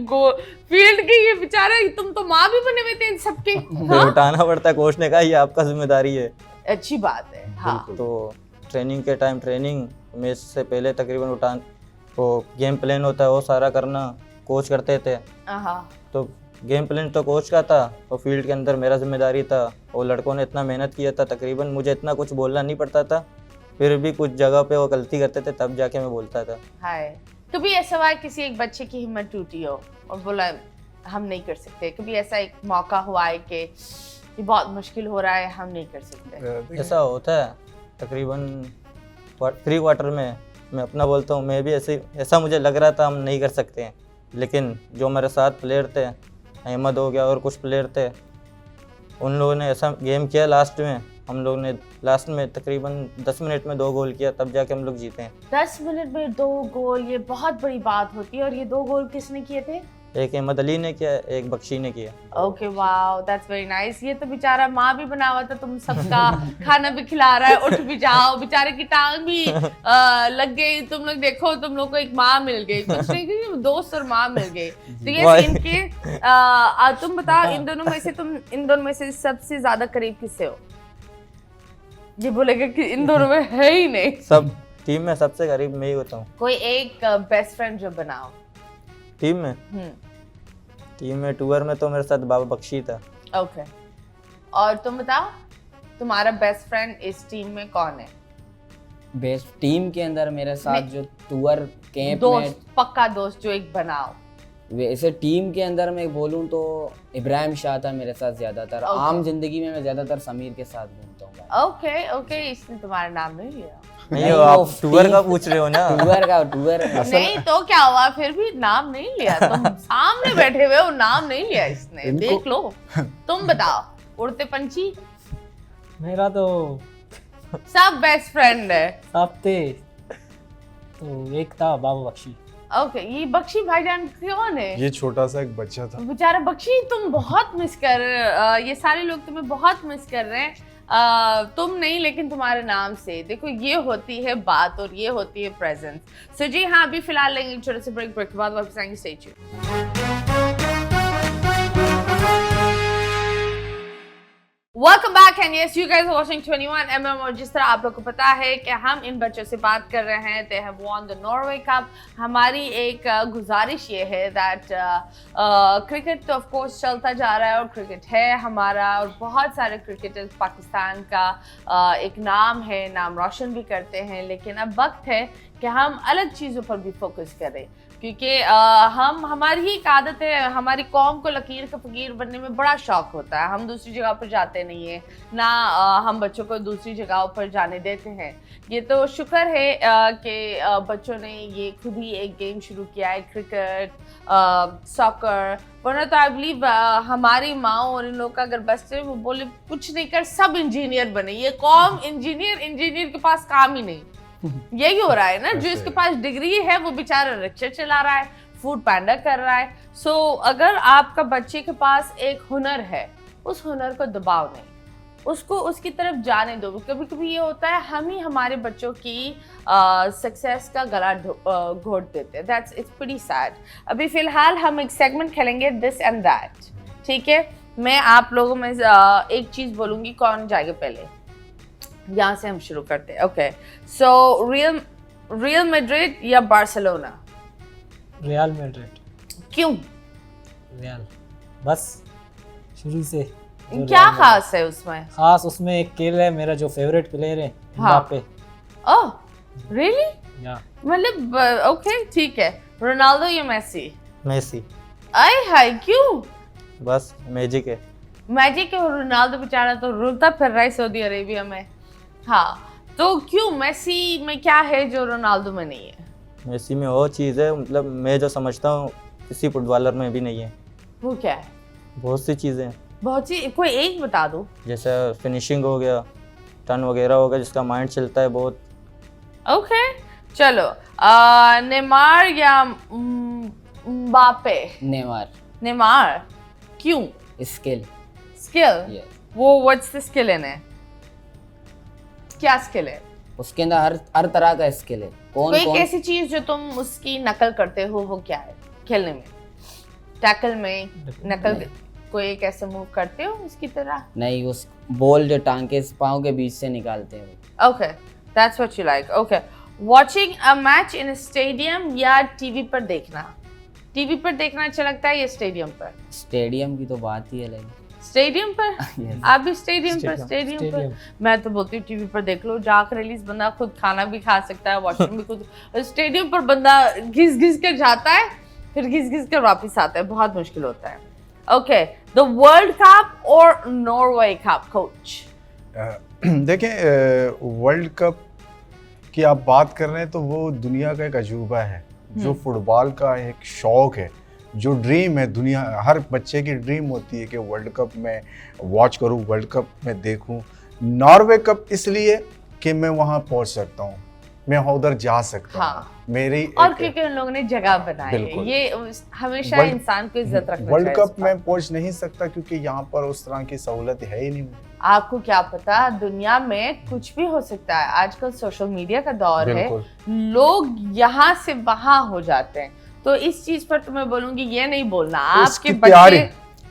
फील्ड की। ये बेचारा, तुम तो माँ भी बने हुए थे इन सबके। हाँ? उठाना पड़ता है, कोच ने कहा ये आपका जिम्मेदारी है। अच्छी बात है। हाँ, तो ट्रेनिंग के टाइम ट्रेनिंग, मैच से पहले तकरीबन वो गेम प्लान होता है वो सारा करना कोच करते थे। तो गेम प्लान तो कोच का था, और फील्ड के अंदर मेरा जिम्मेदारी था। वो लड़कों ने इतना मेहनत किया था, तकरीबन मुझे इतना कुछ बोलना नहीं पड़ता था, फिर भी कुछ जगह पे वो गलती करते थे, तब जाके मैं बोलता था। हाय, कभी ऐसा हुआ किसी एक बच्चे की हिम्मत टूटी हो और बोला हम नहीं कर सकते? कभी ऐसा एक मौका हुआ है कि ये बहुत मुश्किल हो रहा है, हम नहीं कर सकते? ऐसा होता है तकरीबन प्री क्वार्टर में मैं अपना बोलता हूँ, मैं भी ऐसा मुझे लग रहा था हम नहीं कर सकते हैं, लेकिन जो मेरे साथ प्लेयर थे, अहमद हो गया और कुछ प्लेयर थे, उन लोगों ने ऐसा गेम किया लास्ट में, हम लोग ने लास्ट में तकरीबन 10 मिनट में 2 गोल किया, तब जाके हम लोग जीते हैं। 10 मिनट में 2 गोल, ये बहुत बड़ी बात होती है। और ये 2 गोल किसने किए थे? एक अहमद अली ने किया, एक बख्शी ने किया। Okay, wow, that's very nice. ये तो बेचारा माँ भी बना हुआ था, तुम सबका खाना भी खिला रहा है, उठ भी जाओ, बेचारे की टांग भी लग गई। तुम लोग देखो, तुम लोग को एक माँ मिल गई, कुछ नहीं कि दोस्त और माँ मिल गई। तो ये इनके तुम बताओ, इन दोनों में से सबसे ज्यादा करीब किससे हो? ये बोलेगा कि इन दोनों में है ही नहीं। सब टीम में सबसे करीब मैं ही होता हूँ। कोई एक बेस्ट फ्रेंड जो बनाओ टीम में टूर में तो मेरे साथ बाबा बख्शी था। ओके, और तुम बताओ, तुम्हारा बेस्ट फ्रेंड इस टीम में कौन है? बेस्ट टीम के अंदर मेरे साथ जो टूर कैंप में पक्का दोस्त जो एक बनाओ। वैसे टीम के अंदर मैं बोलूँ तो इब्राहिम शाह था मेरे साथ ज्यादातर। आम जिंदगी में मैं ज्यादातर समीर के साथ घूमता हूँ। ओके, इसने तुम्हारा नाम नहीं लिया। नहीं, आप टूर का पूछ रहे हो ना? टूर नहीं तो क्या हुआ, फिर भी नाम नहीं लिया। तुम सामने बैठे हुए हो, नाम नहीं लिया इसने, देख लो। तुम बताओ, उड़ते पंछी। मेरा तो सब बेस्ट फ्रेंड है। सब थे, तो एक था बाबा बख्शी। ओके, ये बख्शी भाईजान कौन है? ये छोटा सा एक बच्चा था। बेचारा बख्शी, तुम बहुत मिस कर ये सारे लोग तुम्हें बहुत मिस कर रहे हैं। तुम नहीं, लेकिन तुम्हारे नाम से। देखो, ये होती है बात और ये होती है प्रेजेंस। सो जी हाँ, अभी फिलहाल लेंगे एक छोटे से ब्रेक के बाद वापस आएंगे। Stay tuned. Welcome back and yes, you guys are watching 21mm। और जिस तरह आप लोग को पता है कि हम इन बच्चों से बात कर रहे हैं, they have won the Norway cup. हमारी एक गुजारिश ये है दैट क्रिकेट तो ऑफ कोर्स चलता जा रहा है और क्रिकेट है हमारा, और बहुत सारे क्रिकेटर्स पाकिस्तान का एक नाम है, नाम रोशन भी करते हैं, लेकिन अब वक्त है कि हम अलग चीज़ों पर भी फोकस करें, क्योंकि हमारी ही एक आदत है, हमारी कौम को लकीर का फकीर बनने में बड़ा शौक होता है। हम दूसरी जगह पर जाते नहीं हैं ना, हम बच्चों को दूसरी जगहों पर जाने देते हैं। ये तो शुक्र है कि बच्चों ने ये खुद ही एक गेम शुरू किया है, क्रिकेट, सॉकर। वरना तो आई बिलीव हमारी माँ और इन लोग का अगर बस से वो बोले कुछ नहीं कर, सब इंजीनियर बने। ये कौम इंजीनियर के पास काम ही नहीं। यही हो रहा है ना, जो इसके पास डिग्री है वो बेचारा रिक्शा चला रहा है, फूड पैंडा कर रहा है। सो अगर आपका बच्चे के पास एक हुनर है, उस हुनर को दबाव नहीं, उसको उसकी तरफ जाने दो। कभी कभी ये होता है हम ही हमारे बच्चों की सक्सेस का गला घोट देते हैं। That's it's pretty sad. अभी फिलहाल हम एक सेगमेंट खेलेंगे, दिस एंड दैट, ठीक है? मैं आप लोगों में एक चीज बोलूंगी, कौन जाएगा पहले? यहाँ से हम शुरू करते हैं। ओके, सो रियल मैड्रिड या बार्सिलोना? Real Madrid. क्यों? रियल, बस शुरू से। क्या खास है उसमें? खास उसमें एक खेल है, मेरा जो फेवरेट प्लेयर है एम्बापे। Oh really? या मतलब ओके, ठीक है। रोनाल्डो या मेसी? मेसी। आय हाय, क्यों? बस मैजिक है। मैजिक है। रोनाल्डो बेचारा तो रुलता फिर रहा है सऊदी अरेबिया में। हाँ, तो क्यों? मेसी में क्या है जो रोनाल्डो में नहीं है? मेसी में वो चीज़ है, मतलब मैं जो समझता हूँ किसी फुटबॉलर में भी नहीं है। वो क्या है? बहुत सी चीज़ें हैं, बहुत सी, कोई एक बता दो। जैसे फिनिशिंग हो गया, टर्न वगैरह हो गया, जिसका माइंड चलता है बहुत। ओके, चलो नेमार या म्बापे? नेमार। क्यों? स्किल। वो व्हाट्स द स्किल इन है? क्या स्किल है उसके अंदर? हर तरह का स्किल है। कौन ऐसी चीज जो तुम उसकी नकल करते हो, वो क्या है? खेलने में, टैकल में नकल, कोई एक ऐसे मूव करते हो उसकी तरह? नहीं, उस बॉल जो टांग के पाँव के बीच से निकालते हैं। Okay, that's what you like. Okay, watching a match in stadium या टीवी पर देखना? टीवी पर देखना अच्छा लगता है या स्टेडियम पर? स्टेडियम की तो बात ही अलग है। स्टेडियम पर? Yes. आप भी स्टेडियम पर? मैं तो बोलती हूँ टीवी पर देख लो, जाकर रिलीज बंदा खुद खाना भी खा सकता है, वॉशरूम भी खुद। स्टेडियम पर बंदा घिस कर जाता है, फिर घिस कर वापस आता है, बहुत मुश्किल होता है। ओके, द वर्ल्ड कप और नॉर्वे कप, कोच? देखें, वर्ल्ड कप की आप बात कर रहे हैं तो वो दुनिया का एक अजूबा है जो फुटबॉल का एक शौक है, जो ड्रीम है। दुनिया हर बच्चे की ड्रीम होती है कि वर्ल्ड कप में वॉच करूं, वर्ल्ड कप में देखूं। नॉर्वे कप इसलिए कि मैं वहां पहुंच सकता हूं, मैं उधर जा सकता हूं। हाँ। मेरी और क्योंकि उन लोगों ने जगह बनाई है, बिल्कुल। ये हमेशा वर्ल्ड- इंसान को इज्जत रखना वर्ल्ड चाहिए कप में पहुंच नहीं सकता क्योंकि यहाँ पर उस तरह की सहूलत है ही नहीं। आपको क्या पता, दुनिया में कुछ भी हो सकता है। आजकल सोशल मीडिया का दौर है, बिल्कुल। लोग यहाँ से वहां हो जाते हैं। तो इस चीज पर तुम्हें बोलूंगी, ये नहीं बोलना उसकी आपके बच्चे तैयारी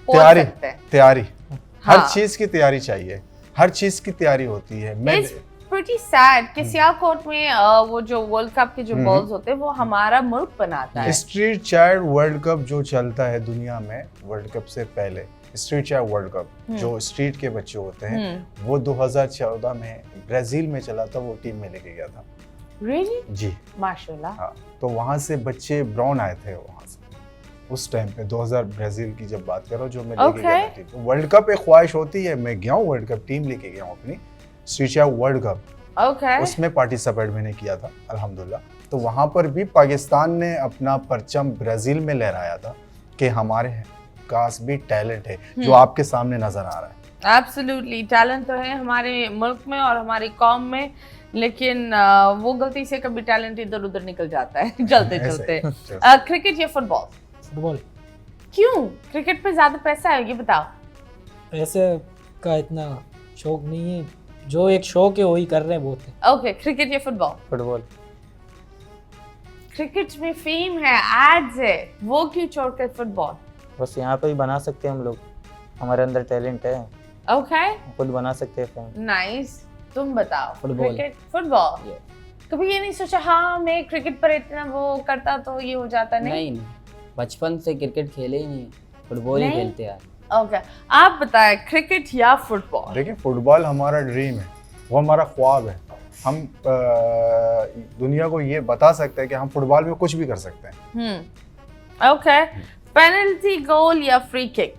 पहुंच सकते हैं। तैयारी हाँ। हर चीज की तैयारी चाहिए, हर चीज की तैयारी होती है। मैं It's pretty sad कि सियालकोट में वो जो वर्ल्ड कप के जो बॉल्स होते हैं वो हमारा मुल्क बनाता है। स्ट्रीट चाइल्ड वर्ल्ड कप जो चलता है दुनिया में, वर्ल्ड कप से पहले स्ट्रीट चाइल्ड वर्ल्ड कप जो स्ट्रीट के बच्चे होते हैं, वो 2014 में ब्राजील में चला था, वो टीम में लेके गया था। Really? जी माशाल्लाह। हाँ, तो वहाँ से बच्चे ब्राउन आए थे वहाँ से उस टाइम पे 2000 ब्राजील की जब बात करो, जो मैं लेके गया था टीम। तो वर्ल्ड कप एक ख्वाहिश होती है, मैं गया हूँ वर्ल्ड कप, टीम लेके गया हूँ अपनी street child world cup, Okay. उसमें पार्टिसिपेट मैंने किया था अल्हम्दुलिल्लाह। तो वहाँ पर भी पाकिस्तान ने अपना परचम ब्राजील में लहराया था कि हमारे पास भी टैलेंट है जो आपके सामने नजर आ रहा है। एब्सोल्युटली, टैलेंट तो है हमारे मुल्क में और हमारी कौम में, लेकिन वो गलती से कभी टैलेंट इधर उधर निकल जाता है चलते ऐसे चलते। ही। क्रिकेट या फुटबॉल? फुटबॉल। क्यों? क्रिकेट पे ज्यादा पैसा है, ये बताओ। पैसे का इतना शौक नहीं है, जो एक शौक है वही कर रहे हैं बहुत है। ओके, क्रिकेट या फुटबॉल? फुटबॉल। क्रिकेट में फेम है, एड्स है, वो क्यों छोड़कर फुटबॉल? बस यहाँ पे ही बना सकते हैं हम लोग, हमारे अंदर टैलेंट है, ओके, खुद बना सकते हैं फैन। नाइस। तुम बताओ। फुटबॉल। Cricket, football. कभी ये नहीं सोचा हाँ मैं क्रिकेट पर इतना वो करता तो ये हो जाता? नहीं, नहीं, बचपन से क्रिकेट खेले ही नहीं, फुटबॉल ही नहीं? खेलते यार। ओके, आप बताएं क्रिकेट या फुटबॉल? देखिए, फुटबॉल हमारा ड्रीम है, वो हमारा ख्वाब है। हम दुनिया को ये बता सकते हैं कि हम फुटबॉल में कुछ भी कर सकते हैं। ओके, पेनल्टी गोल या free kick?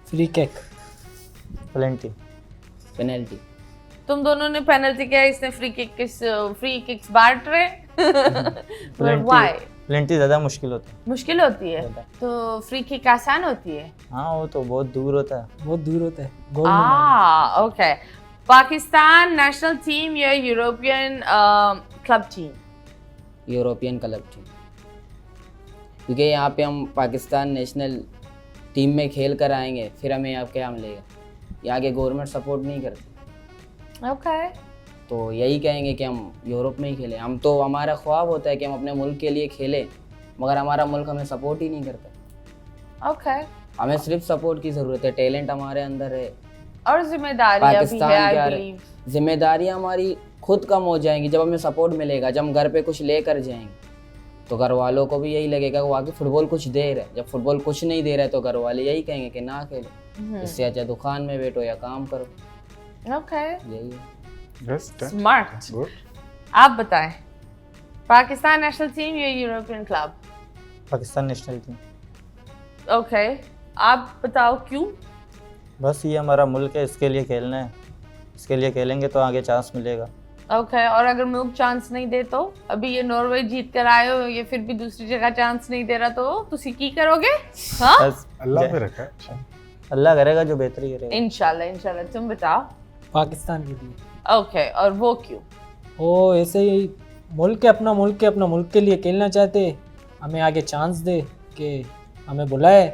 Free kick. Plenty. Penalty. तुम दोनों ने पेनल्टी किया, इसने फ्री किक्स बांट रहे। व्हाई? प्लेंटी ज़्यादा मुश्किल होता है। मुश्किल होती है ज़्यादा। तो फ्री किक आसान होती है? हाँ, वो तो बहुत दूर होता है। बहुत दूर होता है, गोल नहीं मारना। ओके। पाकिस्तान नेशनल टीम या European club team? European club team, क्योंकि यहाँ पे हम पाकिस्तान नेशनल टीम में खेल कर आएंगे, फिर हमें यहाँ क्या मिलेगा? यहाँ के गवर्नमेंट सपोर्ट नहीं करती, ओके। तो यही कहेंगे कि हम यूरोप में ही खेलें। हम तो, हमारा ख्वाब होता है कि हम अपने मुल्क के लिए खेलें, मगर हमारा मुल्क हमें सपोर्ट ही नहीं करता। ओके। हमें सिर्फ सपोर्ट की ज़रूरत है, टैलेंट हमारे अंदर है। और जिम्मेदारियां भी पाकिस्तान है, क्या आई है? बिलीव। जिम्मेदारियाँ हमारी खुद कम हो जाएंगी जब हमें सपोर्ट मिलेगा। जब हम घर पे कुछ लेकर जाएंगे तो घर वालों को भी यही लगेगा कि वाकई फुटबॉल कुछ दे रहा है। जब फुटबॉल कुछ नहीं दे रहा है तो घर वाले यही कहेंगे कि ना खेलो, इससे अच्छा दुकान में बैठो या काम करो। ओके, यही है। स्मार्ट। Good. आप बताएं पाकिस्तान नेशनल टीम या European club? Pakistan national team. Okay, आप बताओ क्यों? बस ये हमारा मुल्क है, इसके लिए खेलना है, इसके लिए खेलेंगे तो आगे चांस मिलेगा। ओके, और अगर मुल्क चांस नहीं दे तो? अभी ये नॉर्वे जीत कर आए हो, ये फिर भी दूसरी जगह चांस नहीं दे रहा तो तुसी की करोगे? हाँ, बस अल्लाह पे रखा है। अल्लाह करेगा जो बेहतरी करेगा। इंशाल्लाह इंशाल्लाह। तुम बताओ। पाकिस्तान के लिए। ओके, और वो क्यों? वो ऐसे ही मुल्क है, अपना मुल्क है, अपना मुल्क के लिए खेलना चाहते, हमें आगे चांस दे कि हमें बुलाए,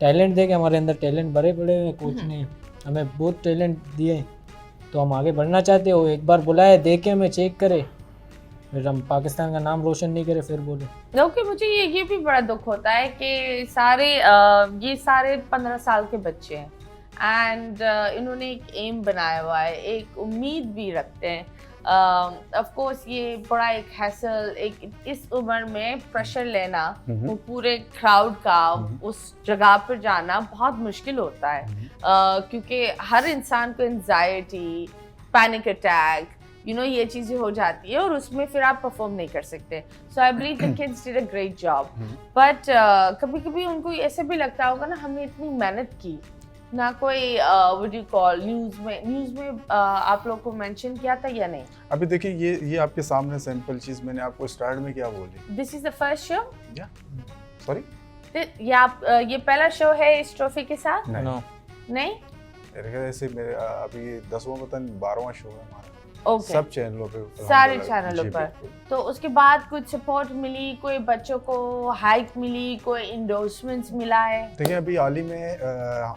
टैलेंट दे कि हमारे अंदर टैलेंट भरे पड़े हैं, कोच ने हमें बहुत टैलेंट दिए, तो हम आगे बढ़ना चाहते हो। एक बार बुलाए, देखे, हमें चेक करे, फिर हम पाकिस्तान का नाम रोशन नहीं करे फिर बोले। ओके, मुझे ये भी बड़ा दुख होता है कि ये सारे 15 साल के बच्चे हैं एंड इन्होंने एक एम बनाया हुआ है, एक उम्मीद भी रखते हैं। ऑफ कोर्स ये बड़ा एक हैसल, एक इस उम्र में प्रेशर लेना, वो पूरे क्राउड का उस जगह पर जाना बहुत मुश्किल होता है, क्योंकि हर इंसान को एंजाइटी, पैनिक अटैक, ये चीज़ें हो जाती है और उसमें फिर आप परफॉर्म नहीं कर सकते। So I believe the kids did a great job, but कभी कभी उनको ऐसे भी लगता होगा ना, हमने इतनी मेहनत की ना कोई व्हाट यू कॉल न्यूज़ में आप लोग को मेंशन किया था या नहीं? अभी देखिए ये आपके सामने सिंपल चीज मैंने आपको स्टार्ट में क्या बोली। This is the first show? या सॉरी, ये पहला शो है इस ट्रॉफी के साथ? नहीं नो नहीं? मेरे ख्याल से मेरे अभी 10वां पता नहीं 12वां शो है हमारा। ओके। सब चैनलों पे, सारे अलग-अलग। चैनलों जी, पर। बिल्कुल। तो उसके बाद कुछ सपोर्ट मिली, कोई बच्चों को हाइक मिली, कोई इंडोर्समेंट्स मिला है? देखिए अभी हाल ही में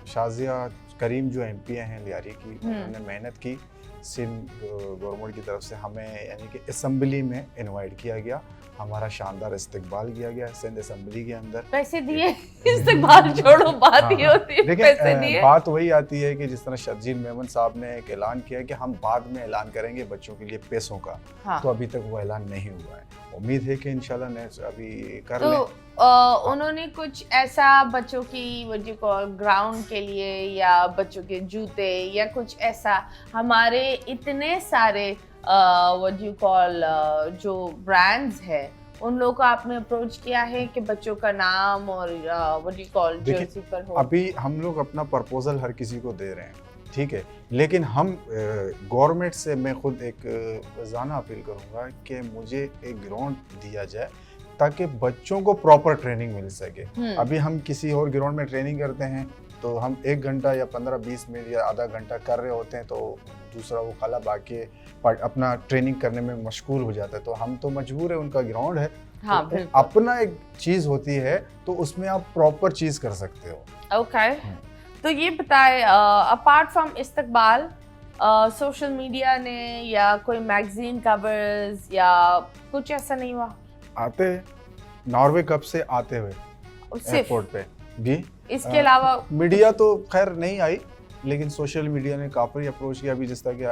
शाजिया करीम जो एमपी हैं लियारी की, उन्होंने मेहनत की। सिंध गवर्नमेंट की तरफ से हमें यानी कि असेंबली में इनवाइट किया गया, हमारा शानदार इस्तकबाल किया गया सिंध असेंबली के अंदर। पैसे दिए? इस्तेमाल छोड़ो, बात ही होती है देखिए पैसे दिए। बात वही आती है कि जिस तरह शर्जील मेमन साहब ने एक ऐलान किया कि हम बाद में ऐलान करेंगे बच्चों के लिए पैसों का, हाँ। तो अभी तक वो ऐलान नहीं हुआ है। उम्मीद है कि इंशाल्लाह नेक्स्ट अभी कर तो लें। उन्होंने कुछ ऐसा बच्चों की वजह को ग्राउंड के लिए या बच्चों के जूते या कुछ ऐसा, हमारे इतने सारे व्हाट यू कॉल जो ब्रांड्स है उन लोगों को आपने अप्रोच किया है कि बच्चों का नाम और व्हाट यू कॉल जर्सी पर हो? अभी हम लोग अपना प्रपोजल हर किसी को दे रहे हैं, ठीक है, लेकिन हम गवर्नमेंट से मैं खुद एक रोज़ाना अपील करूंगा कि मुझे एक ग्राउंड दिया जाए ताकि बच्चों को प्रॉपर ट्रेनिंग मिल सके। अभी हम किसी और ग्राउंड में ट्रेनिंग करते हैं तो हम 1 घंटा या 15-20 मिनट या आधा घंटा कर रहे होते हैं, तो दूसरा वो खला बाकी अपना ट्रेनिंग करने में मशगूल हो जाता है। तो हम तो मजबूर है, उनका ग्राउंड है, हाँ, तो बिल्कुल। अपना एक चीज़ होती है तो उसमें आप प्रॉपर चीज़ कर सकते हो। ओके। तो ये बताए अपार्ट फ्रॉम इस्तकबाल सोशल मीडिया ने या कोई मैगजीन कवर्स या कुछ ऐसा नहीं हुआ? आते नॉर्वे कप से आते हुए सिर्फ एयरपोर्ट पे भी इसके अलावा मीडिया तो खैर नहीं आई, लेकिन सोशल मीडिया ने काफ़ी अप्रोच किया। अभी जिस तरह कि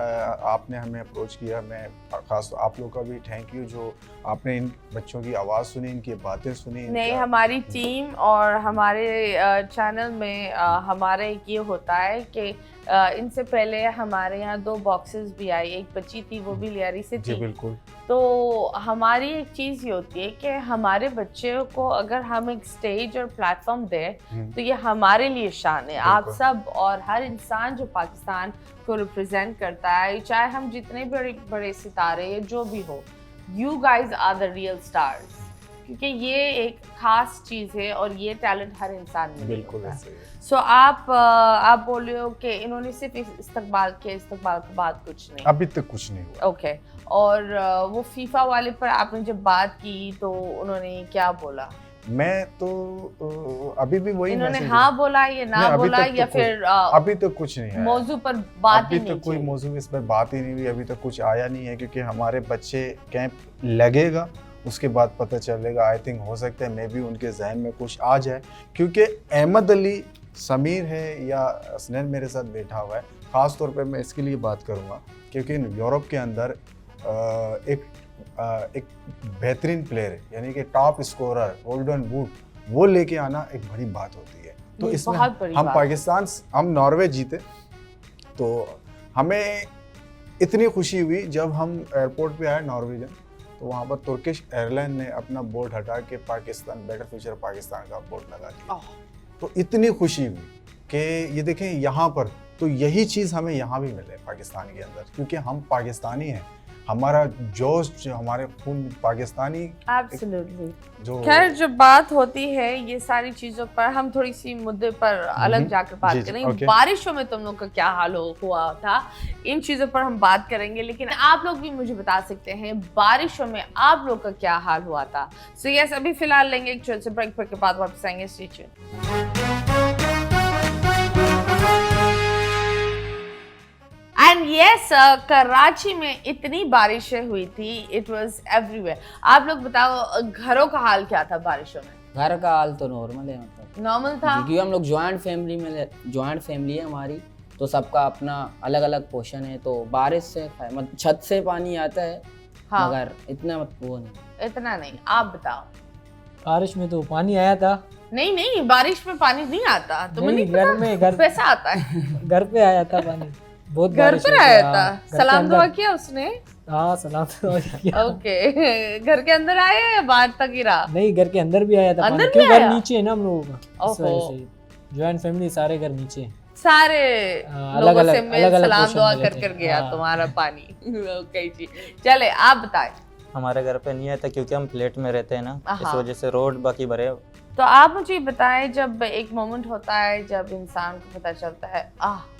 आपने हमें अप्रोच किया, मैं खास आप लोग का भी थैंक यू जो आपने इन बच्चों की आवाज़ सुनी, इनकी बातें सुनी। नहीं, हमारी टीम और हमारे चैनल में हमारा एक ये होता है कि इनसे पहले हमारे यहाँ 2 बॉक्सेस भी आई, एक बची थी वो भी लियारी से जी थी। बिल्कुल। तो हमारी एक चीज़ ये होती है कि हमारे बच्चों को अगर हम एक स्टेज और प्लेटफॉर्म दें तो ये हमारे लिए शान है। आप बिल्कुल। सब और हर इंसान जो पाकिस्तान को रिप्रेजेंट करता है, चाहे हम जितने बड़े बड़े सितारे या जो भी हो, you guys are the real stars, क्योंकि ये एक खास चीज़ है और ये टैलेंट हर इंसान में बिल्कुल होता है। ऐसे ही है। सो आप बोल रहे हो कि इन्होंने सिर्फ इस्तकबाल के बाद कुछ नहीं? अभी तक कुछ नहीं हुआ। ओके। और वो फीफा वाले पर आपने जब बात की तो उन्होंने क्या बोला? मैं तो अभी भी वही इन्होंने मैसेज हाँ बोला या ना नहीं, अभी बोला तक तो या कुछ- फिर अभी तक कुछ नहीं आया। मौजू पर बात अभी ही नहीं तक कोई की? मौजू इस पर बात ही नहीं हुई, अभी तक कुछ आया नहीं है, क्योंकि हमारे बच्चे कैंप लगेगा उसके बाद पता चलेगा। आई थिंक हो सकता है मे भी उनके जहन में कुछ आ जाए, क्योंकि अहमद अली समीर है या असनैन मेरे साथ बैठा हुआ है। ख़ास तौर पे मैं इसके लिए बात करूँगा क्योंकि यूरोप के अंदर एक बेहतरीन प्लेयर है, यानी कि टॉप स्कोरर, गोल्डन बूट, वो लेके आना एक बड़ी बात होती है। तो ये इसमें बहुत बड़ी हम बात पाकिस्तान, हम नॉर्वे जीते तो हमें इतनी खुशी हुई जब हम एयरपोर्ट पे आए नॉर्वेजन, तो वहाँ पर तुर्किश एयरलाइन ने अपना बोर्ड हटा के पाकिस्तान बेटर फ्यूचर पाकिस्तान का बोर्ड लगा दिया। ओह, तो इतनी खुशी हुई कि ये देखें यहाँ पर, तो यही चीज़ हमें यहाँ भी मिले पाकिस्तान के अंदर, क्योंकि हम पाकिस्तानी हैं, हमारा जोश जो हमारे खून पाकिस्तानी एब्सोल्युटली। जो खैर, जब बात होती है ये सारी चीजों पर, हम थोड़ी सी मुद्दे पर अलग जाकर बात जी, करेंगे। ओके। बारिशों में तुम लोग का क्या हाल हुआ था, इन चीजों पर हम बात करेंगे, लेकिन आप लोग भी मुझे बता सकते हैं बारिशों में आप लोग का क्या हाल हुआ था। सो यस, अभी फिलहाल लेंगे एक छोटे से ब्रेक के बाद वापस आएंगे। Stay tuned. And yes, Karachi में इतनी बारिशें हुई थी, इट वाज एवरीवेयर। आप लोग बताओ घरों का हाल क्या था बारिशों में? घर का हाल तो नॉर्मल है, मतलब नॉर्मल था? क्योंकि हम लोग जॉइंट फैमिली है हमारी, तो सबका अपना अलग अलग पोर्शन है, तो बारिश से मतलब छत से पानी आता है, हाँ। मगर इतना वो नहीं। इतना नहीं। आप बताओ। बारिश में तो पानी आया था। नहीं, बारिश में पानी नहीं आता, तुम्हें नहीं, नहीं घर पता? में घर पैसा आता है। घर पे आया था पानी, बहुत घर बारिश पर हुई थी, आया हाँ, था? घर के सलाम अंदर। दुआ किया उसने? हाँ, सलाम दुआ किया। ओके। घर के अंदर आया या बाहर तक गिरा? नहीं, घर के अंदर भी आया था अंदर पानी, भी क्यों घर आया? नीचे है ना हम लोगों का, इस ओहो। वजह से जॉइंट फैमिली, सारे घर नीचे हैं। सारे अलग- लोगों अलग- से मिल अलग- अलग सलाम पोर्शन दुआ मिले कर थे। कर गया हाँ। तुम्हारा पानी ओके जी चले आप बताएं। हमारे घर पे नहीं आता क्योंकि हम फ्लैट में रहते हैं ना, इस हाँ। वजह से रोड बाकी भरे। तो आप मुझे बताएं जब एक मोमेंट होता है जब इंसान को पता चलता है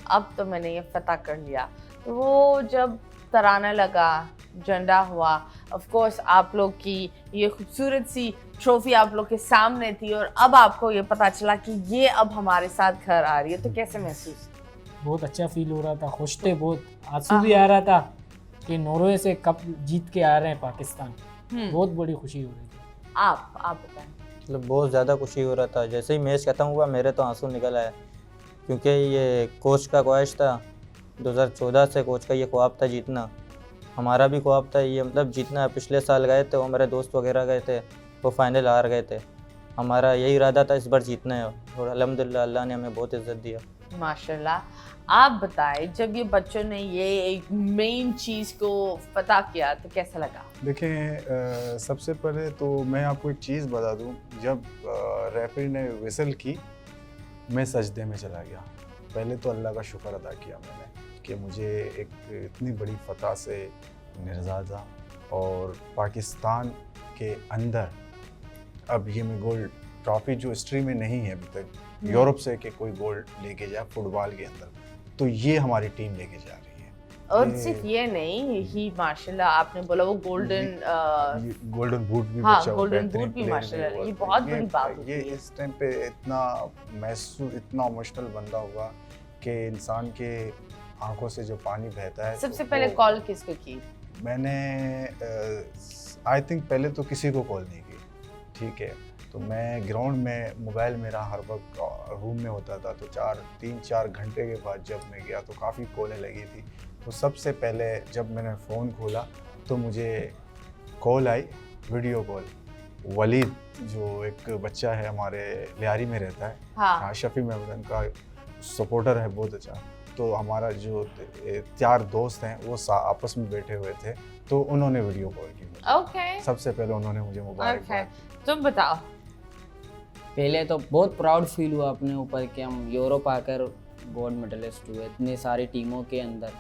अब तो मैंने ये फतह कर लिया, तो वो जब तराना लगा, झंडा हुआ, ऑफ कोर्स आप लोग की ये खूबसूरत सी ट्रॉफी आप लोग के सामने थी और अब आपको ये पता चला कि ये अब हमारे साथ घर आ रही है, तो कैसे महसूस? बहुत अच्छा फील हो रहा था, खुश थे, बहुत आंसू भी आ रहा था कि नॉर्वे से कप जीत के आ रहे हैं पाकिस्तान। बहुत बड़ी खुशी हो रही थी। आप बताएं। मतलब बहुत ज़्यादा खुशी हो रहा था। जैसे ही मैच खत्म हुआ मेरे तो आंसू निकल आए, क्योंकि ये कोच का ख्वाहिश था, 2014 से कोच का ये ख्वाब था जीतना, हमारा भी ख्वाब था ये, मतलब जीतना। पिछले साल गए थे, वो हमारे दोस्त वगैरह गए थे, वो फाइनल हार गए थे। हमारा यही इरादा था इस बार जीतना है और अल्हम्दुलिल्लाह अल्लाह ने हमें बहुत इज्जत दिया। माशाल्लाह। आप बताएं जब ये बच्चों ने ये एक मेन चीज़ को पता किया तो कैसा लगा? देखें, सबसे पहले तो मैं आपको एक चीज़ बता दूं, जब रेफरी ने विसल की मैं सजदे में चला गया। पहले तो अल्लाह का शुक्र अदा किया मैंने कि मुझे एक इतनी बड़ी फतह से निजाजा, और पाकिस्तान के अंदर अब ये मैं गोल्ड ट्रॉफी जो हिस्ट्री में नहीं है अभी तक यूरोप से कि कोई गोल्ड लेके जाए फुटबॉल के अंदर, तो ये हमारी टीम लेके जा रही है। और सिर्फ ये नहीं, ही माशाल्लाह आपने बोला वो गोल्डन गोल्डन बूट भी हाँ, बचा, गोल्डन बेहतरीन बूट भी player माशाल्लाह, हुआ ये था। बहुत बड़ी बात होती ये है। इस टाइम पे इतना महसूस, इतना इमोशनल बंदा हुआ कि इंसान के आंखों से जो पानी बहता है। सबसे तो पहले वो- कॉल किसको की? मैंने आई थिंक पहले तो किसी को कॉल नहीं की, ठीक है। तो मैं ग्राउंड में, मोबाइल मेरा हर वक्त रूम में होता था, तो 3-4 घंटे के बाद जब मैं गया तो काफ़ी कॉलें लगी थी। तो सबसे पहले जब मैंने फ़ोन खोला तो मुझे कॉल आई, वीडियो कॉल। वलीद जो एक बच्चा है हमारे लियारी में रहता है, हाँ शफी महमूद का सपोर्टर है बहुत अच्छा, तो हमारा जो 4 दोस्त हैं वो आपस में बैठे हुए थे, तो उन्होंने वीडियो कॉल की मुझे। ओके सबसे पहले उन्होंने मुझे मुबारक ओके तुम बताओ। पहले तो बहुत प्राउड फील हुआ अपने ऊपर कि हम यूरोप आकर गोल्ड मेडलिस्ट हुए इतनी सारी टीमों के अंदर।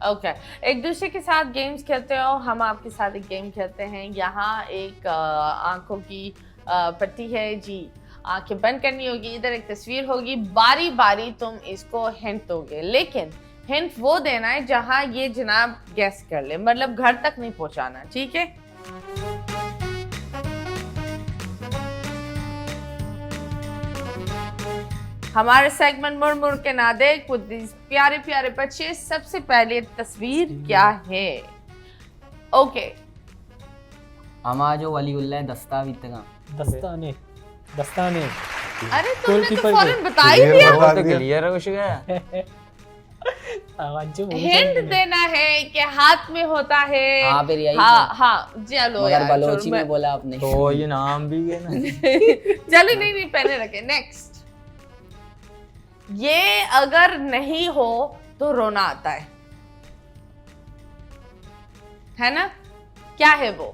ओके एक दूसरे के साथ गेम्स खेलते हो, हम आपके साथ एक गेम खेलते हैं। यहाँ एक आंखों की पट्टी है जी, आंखें बंद करनी होगी, इधर एक तस्वीर होगी, बारी बारी तुम इसको हिंट दोगे, लेकिन हिंट वो देना है जहाँ ये जनाब गेस कर ले, मतलब घर तक नहीं पहुँचाना, ठीक है? हमारे सेगमेंट मुड़ मुड़ के ना देख, प्यारे प्यारे बच्चे, सबसे पहले तस्वीर क्या है? ओके हमारा जो वलीउल्लाह दस्तावेज का दस्ताने दस्ताने अरे तुमने तो गोलकीपर फौरन के। बता ही दिया। बता दिया। क्लियर है कुछ गया। हिंट देना है कि हाथ में होता है। हाँ, फिर यही हाँ था। हाँ चलो मगर यार, बलोची छोड़, में बोला आपने। तो ये नाम भी है ना। चलो नहीं पहले रखे। नेक्स्ट, ये अगर नहीं हो तो रोना आता है ना? क्या है वो?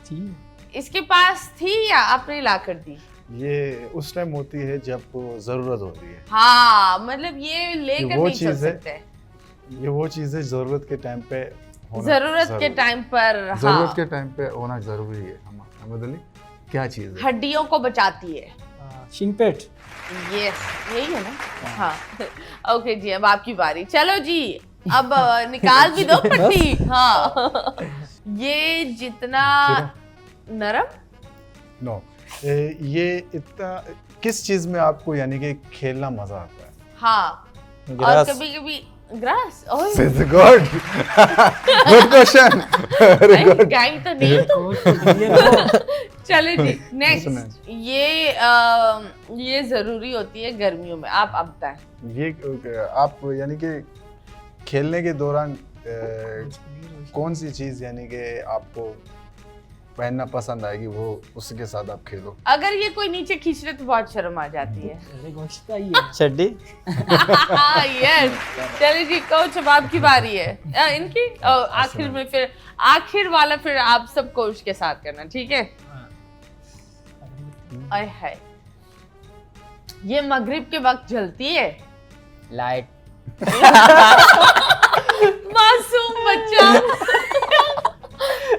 जी इसके पास थी या आपने ला कर दी? ये उस टाइम होती है जब ज़रूरत होती है। हाँ मतलब ये लेकर वो नहीं चल चीज़ है, सकते। ये वो चीज़ है ज़रूरत के टाइम पे होना जरूरत के जरूरी। टाइम पर ज़रूरत हाँ, के टाइम पे होना ज़रूरी है। अहमद अली क्या चीज़ है? हड्डियों को बचाती है। शिनपेट। यस यही है ना? हाँ ओके जी, अब आपकी बारी। चलो जी अब निकाल भी दो पट्टी। हाँ ये जितना नरम नो, ये इतना किस चीज़ में आपको यानी कि खेलना मज़ा आता है? हाँ, और ग्रास। कभी कभी grass. Oh good good question, very good. Guide तो नहीं तुम। चले जी नेक्स्ट, ये जरूरी होती है गर्मियों में। आप बताएं। ये आप यानी कि खेलने के दौरान कौन सी चीज़ यानी कि आपको पहनना पसंद आएगी, वो उसके साथ आप खेलो? अगर ये कोई नीचे खींच ले तो बहुत शर्म आ जाती है। चड्डी। यस चलिए जी कोच, अब आपकी बारी है। इनकी आखिर में, फिर आखिर वाला फिर आप सब कोच के साथ करना, ठीक है? आय हाय ये मगरिब के वक्त जलती है। लाइट मासूम बच्चा।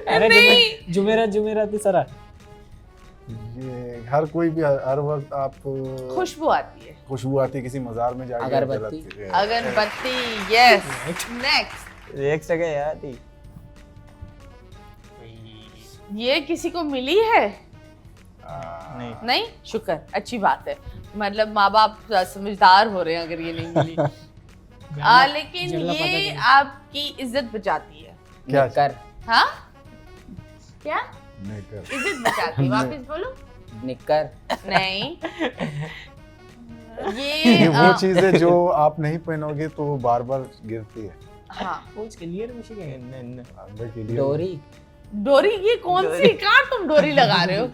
अरे नहीं जुमेराती सरा ये हर कोई भी हर वक्त आप खुशबू आती है। खुशबू आती है, किसी मजार में जाके अगरबत्ती। जलाती है। अगरबत्ती, यस। नेक्स्ट, एक सेकंड यार थी। ये किसी को मिली है? नहीं नहीं, शुक्र, अच्छी बात है। मतलब माँ बाप समझदार हो रहे हैं अगर ये नहीं मिली। लेकिन जल्ला पता ये चला। आपकी इज्जत बचाती है। क्या निक्कर हाँ, क्या नहीं कर इज्जत बचाती है? वापस बोलो। निक्कर नहीं, ये ये वो चीज है जो आप नहीं पहनोगे तो वो बार बार गिरती है। हाँ, कोच क्लियर में शिके अंदर के लिए डोरी डोरी। ये कौन सी, कहाँ तुम डोरी लगा रहे हो?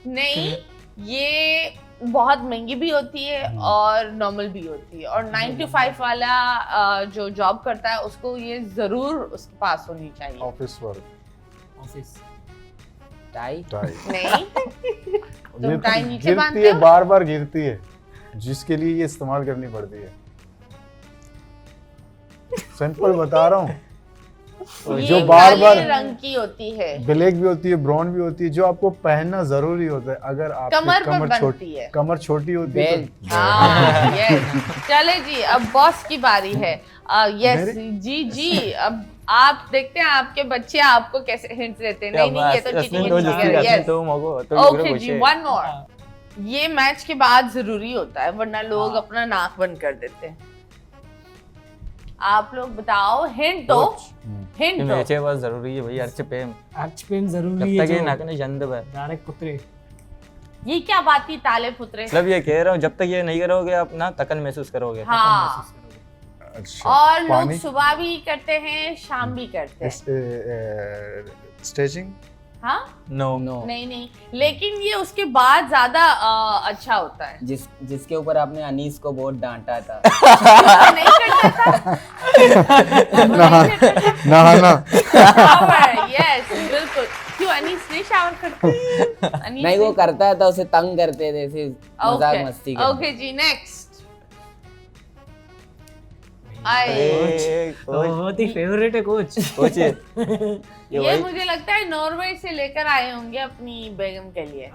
नहीं, ये बहुत महंगी भी होती है और नॉर्मल भी होती है। और 9 to 5 वाला जो जॉब करता है उसको ये जरूर उसके पास होनी चाहिए। Office work office tie tie. नहीं, तुम ये टाई नीचे गिरती बांधते है, हो? बार बार गिरती है, जिसके लिए ये इस्तेमाल करनी पड़ती है। सिंपल बता रहा हूँ, ये जो बार काले बार रंग की होती है, ब्लैक भी होती है, ब्राउन भी होती है, जो आपको पहनना जरूरी होता है। अगर आपकी कमर पर कमर बनती छोटी है। कमर छोटी होती है तो हाँ, yes। चले जी, अब बॉस की बारी है। यस जी जी, अब आप देखते हैं आपके बच्चे आपको कैसे हिंट्स देते हैं। नहीं नहीं, ये तो चीटिंग है। यस, ओके जी, वन मोर। ये मैच के बाद जरूरी होता है, वरना लोग अपना नाक बंद कर देते हैं। आप लोग बताओ, हिंट दो, हिंट दो। मैच बस जरूरी है भाई, अर्च पे आर्च पेन जब जरूरी तक ये है ना करने जंद है। डायरेक्ट कुतरे ये क्या बात थी, ताले पुतरे? मतलब ये कह रहा हूँ, जब तक ये नहीं करोगे आप ना थकन महसूस करोगे। हाँ, अच्छा, और लोग पानी सुबह भी करते हैं, शाम भी करते हैं। स्टेचिंग हाँ, नो नो नहीं नहीं, लेकिन ये उसके बाद ज्यादा अच्छा होता है। जिसके ऊपर आपने अनीस को बहुत डांटा था। वो नहीं करता था। वो नहीं करता था। नहाना शावर, यस, बिल्कुल। क्यों अनीस नहीं शावर करती? अनीस नहीं, वो करता था, उसे तंग करते थे, ऐसे मजाक मस्ती करते। ओके जी, नेक्स्ट। बहुत ही फेवरेट है कोच कोच ये ये वही मुझे लगता है नॉर्वे से लेकर आए होंगे अपनी बेगम के लिए।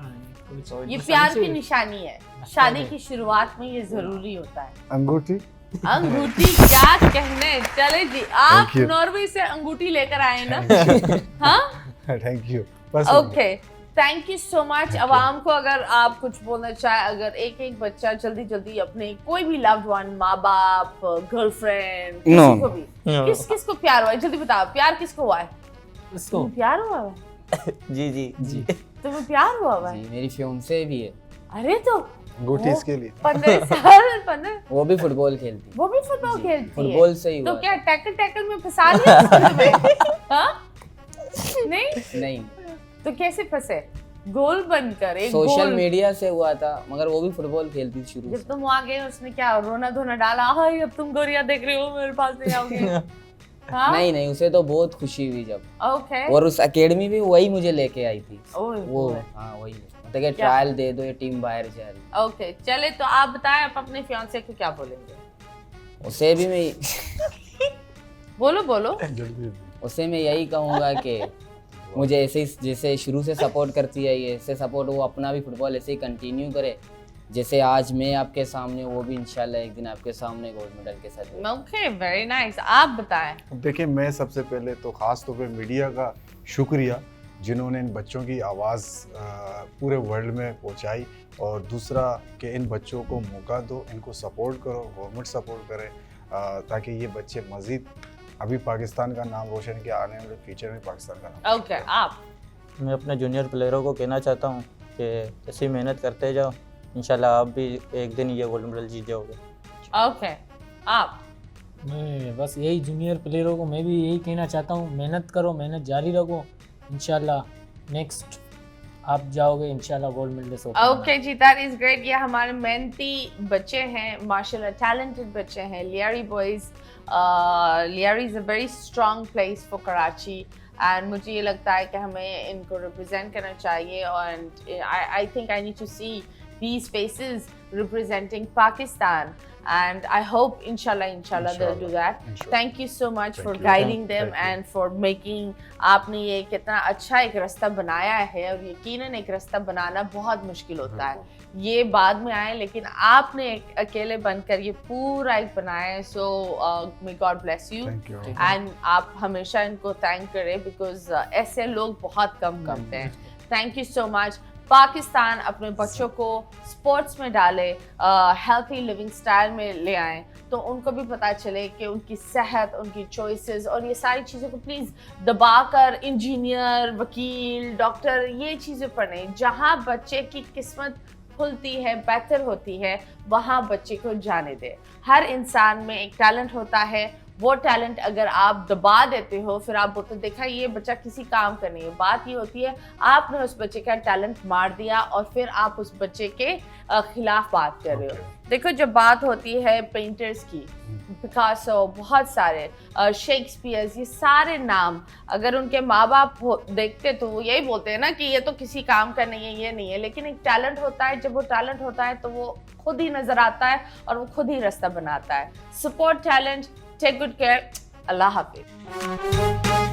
कोच ये प्यार की निशानी है। शादी की शुरुआत में ये जरूरी होता है। अंगूठी अंगूठी, क्या कहने। चले जी, आप Thank you. नॉर्वे से अंगूठी लेकर आए ना? हाँ, thank you. Okay, thank you so much. अवाम को अगर आप कुछ बोलना चाहे, अगर एक एक बच्चा जल्दी जल्दी अपने कोई भी लव्ड वन, माँ बाप, गर्लफ्रेंड, किसी को भी, किस किस को प्यार हुआ है, जल्दी बताओ, प्यार किसको हुआ है? इसको तुम्हें प्यार हुआ है? जी जी जी तुम्हें प्यार हुआ है? जी, मेरी फियोंसे भी है, अरे तो अंगूठी इसके लिए 15 साल, 15, वो भी फुटबॉल खेलती है। वो भी फुटबॉल खेलती है? फुटबॉल से ही तो हुआ क्या टैकल टैकल में फंसा लिया उसको तुम्हें? हाँ? नहीं, था। नहीं, तो कैसे फंसे? गोल बनकर, एक सोशल गोल। मीडिया से हुआ था, मगर वो भी फुटबॉल खेलती थी शुरू जब से। तुम वहां गए उसने क्या रोना धोना डाला, हाय अब तुम गोरिया देख रहे हो, मेरे पास नहीं आओगे? हाँ? नहीं नहीं, उसे तो बहुत खुशी हुई जब, ओके। और उस एकेडमी भी वही मुझे लेके आई थी। ओए वो ओए। हाँ वही, मतलब कि ट्रायल दे दो, ये टीम बाहर जा रही। ओके, चले तो आप बताएं, आप अपने फियांसे को क्या बोलेंगे? उसे भी मैं बोलो बोलो। जल्दी उसे मैं यही कहूँगा कि मुझे ऐसे ही जैसे शुरू से सपोर्ट करती है, ये ऐसे सपोर्ट वो अपना भी फुटबॉल ऐसे ही कंटिन्यू करे, जैसे आज मैं आपके सामने, वो भी इंशाल्लाह एक दिन आपके सामने गोल्ड मेडल के साथ हो। Okay, very nice. आप बताएं। देखिए, मैं सबसे पहले तो ख़ास तौर पे मीडिया का शुक्रिया, जिन्होंने इन बच्चों की आवाज़ पूरे वर्ल्ड में पहुंचाई, और दूसरा कि इन बच्चों को मौका दो, इनको सपोर्ट करो, गवर्नमेंट सपोर्ट करे, ताकि ये बच्चे मज़ीद अभी पाकिस्तान का नाम रोशन किया, आने वाले फ्यूचर में पाकिस्तान का नाम। ओके, आप। मैं अपने जूनियर प्लेयरों को कहना चाहता हूँ कि ऐसी मेहनत करते जाओ, इंशाल्लाह आप भी एक दिन ये गोल्ड मेडल जीत जाओगे। ओके, आप। मैं बस यही जूनियर प्लेयरों को मैं भी यही कहना चाहता हूँ, मेहनत करो, मेहनत जारी रखो, इंशाल्लाह नेक्स्ट आप जाओगे इंशाल्लाह gold medal. Okay ji, that is great. ये हमारे मेहनती बच्चे हैं, माशाल्लाह टैलेंटेड बच्चे हैं, Lyari boys. Lyari is a very strong place for Karachi, and मुझे ये लगता है कि हमें इनको रिप्रेजेंट करना चाहिए। और I think I need to see these faces representing Pakistan. And I hope, inshallah, they'll do that. Inshallah. Thank you so much for you. guiding them Thank you. and for making आपने ये कितना अच्छा एक रास्ता बनाया है, और यकीनन एक रास्ता बनाना बहुत मुश्किल होता है, ये बाद में आए, लेकिन आपने एक अकेले बनकर ये पूरा एक बनाया है. So may God bless you. Thank you. And आप हमेशा इनको थैंक करें, बिकॉज ऐसे लोग बहुत कम करते हैं. Thank you so much. Pakistan अपने बच्चों को स्पोर्ट्स में डाले, हेल्थी लिविंग स्टाइल में ले आए, तो उनको भी पता चले कि उनकी सेहत, उनकी चॉइसेस और ये सारी चीज़ों को प्लीज़ दबाकर इंजीनियर, वकील, डॉक्टर ये चीज़ें पढ़ें. जहाँ बच्चे की किस्मत खुलती है, बेहतर होती है, वहाँ बच्चे को जाने दें. हर इंसान में एक टैलेंट होता है, वो टैलेंट अगर आप दबा देते हो, फिर आप बोलते देखा ये बच्चा किसी काम का नहीं है. बात ये होती है आपने उस बच्चे का टैलेंट मार दिया और फिर आप उस बच्चे के खिलाफ बात कर रहे हो. देखो जब बात होती है पेंटर्स की, पिकासो, बहुत सारे शेक्सपियर, ये सारे नाम अगर उनके माँ बाप देखते तो वो यही बोलते हैं ना कि ये तो किसी काम का नहीं है, ये नहीं है. लेकिन एक टैलेंट होता है, जब वो टैलेंट होता है तो वो खुद ही नजर आता है और वो खुद ही रास्ता बनाता है. Support talent. Take good care. अल्लाह हाफिज.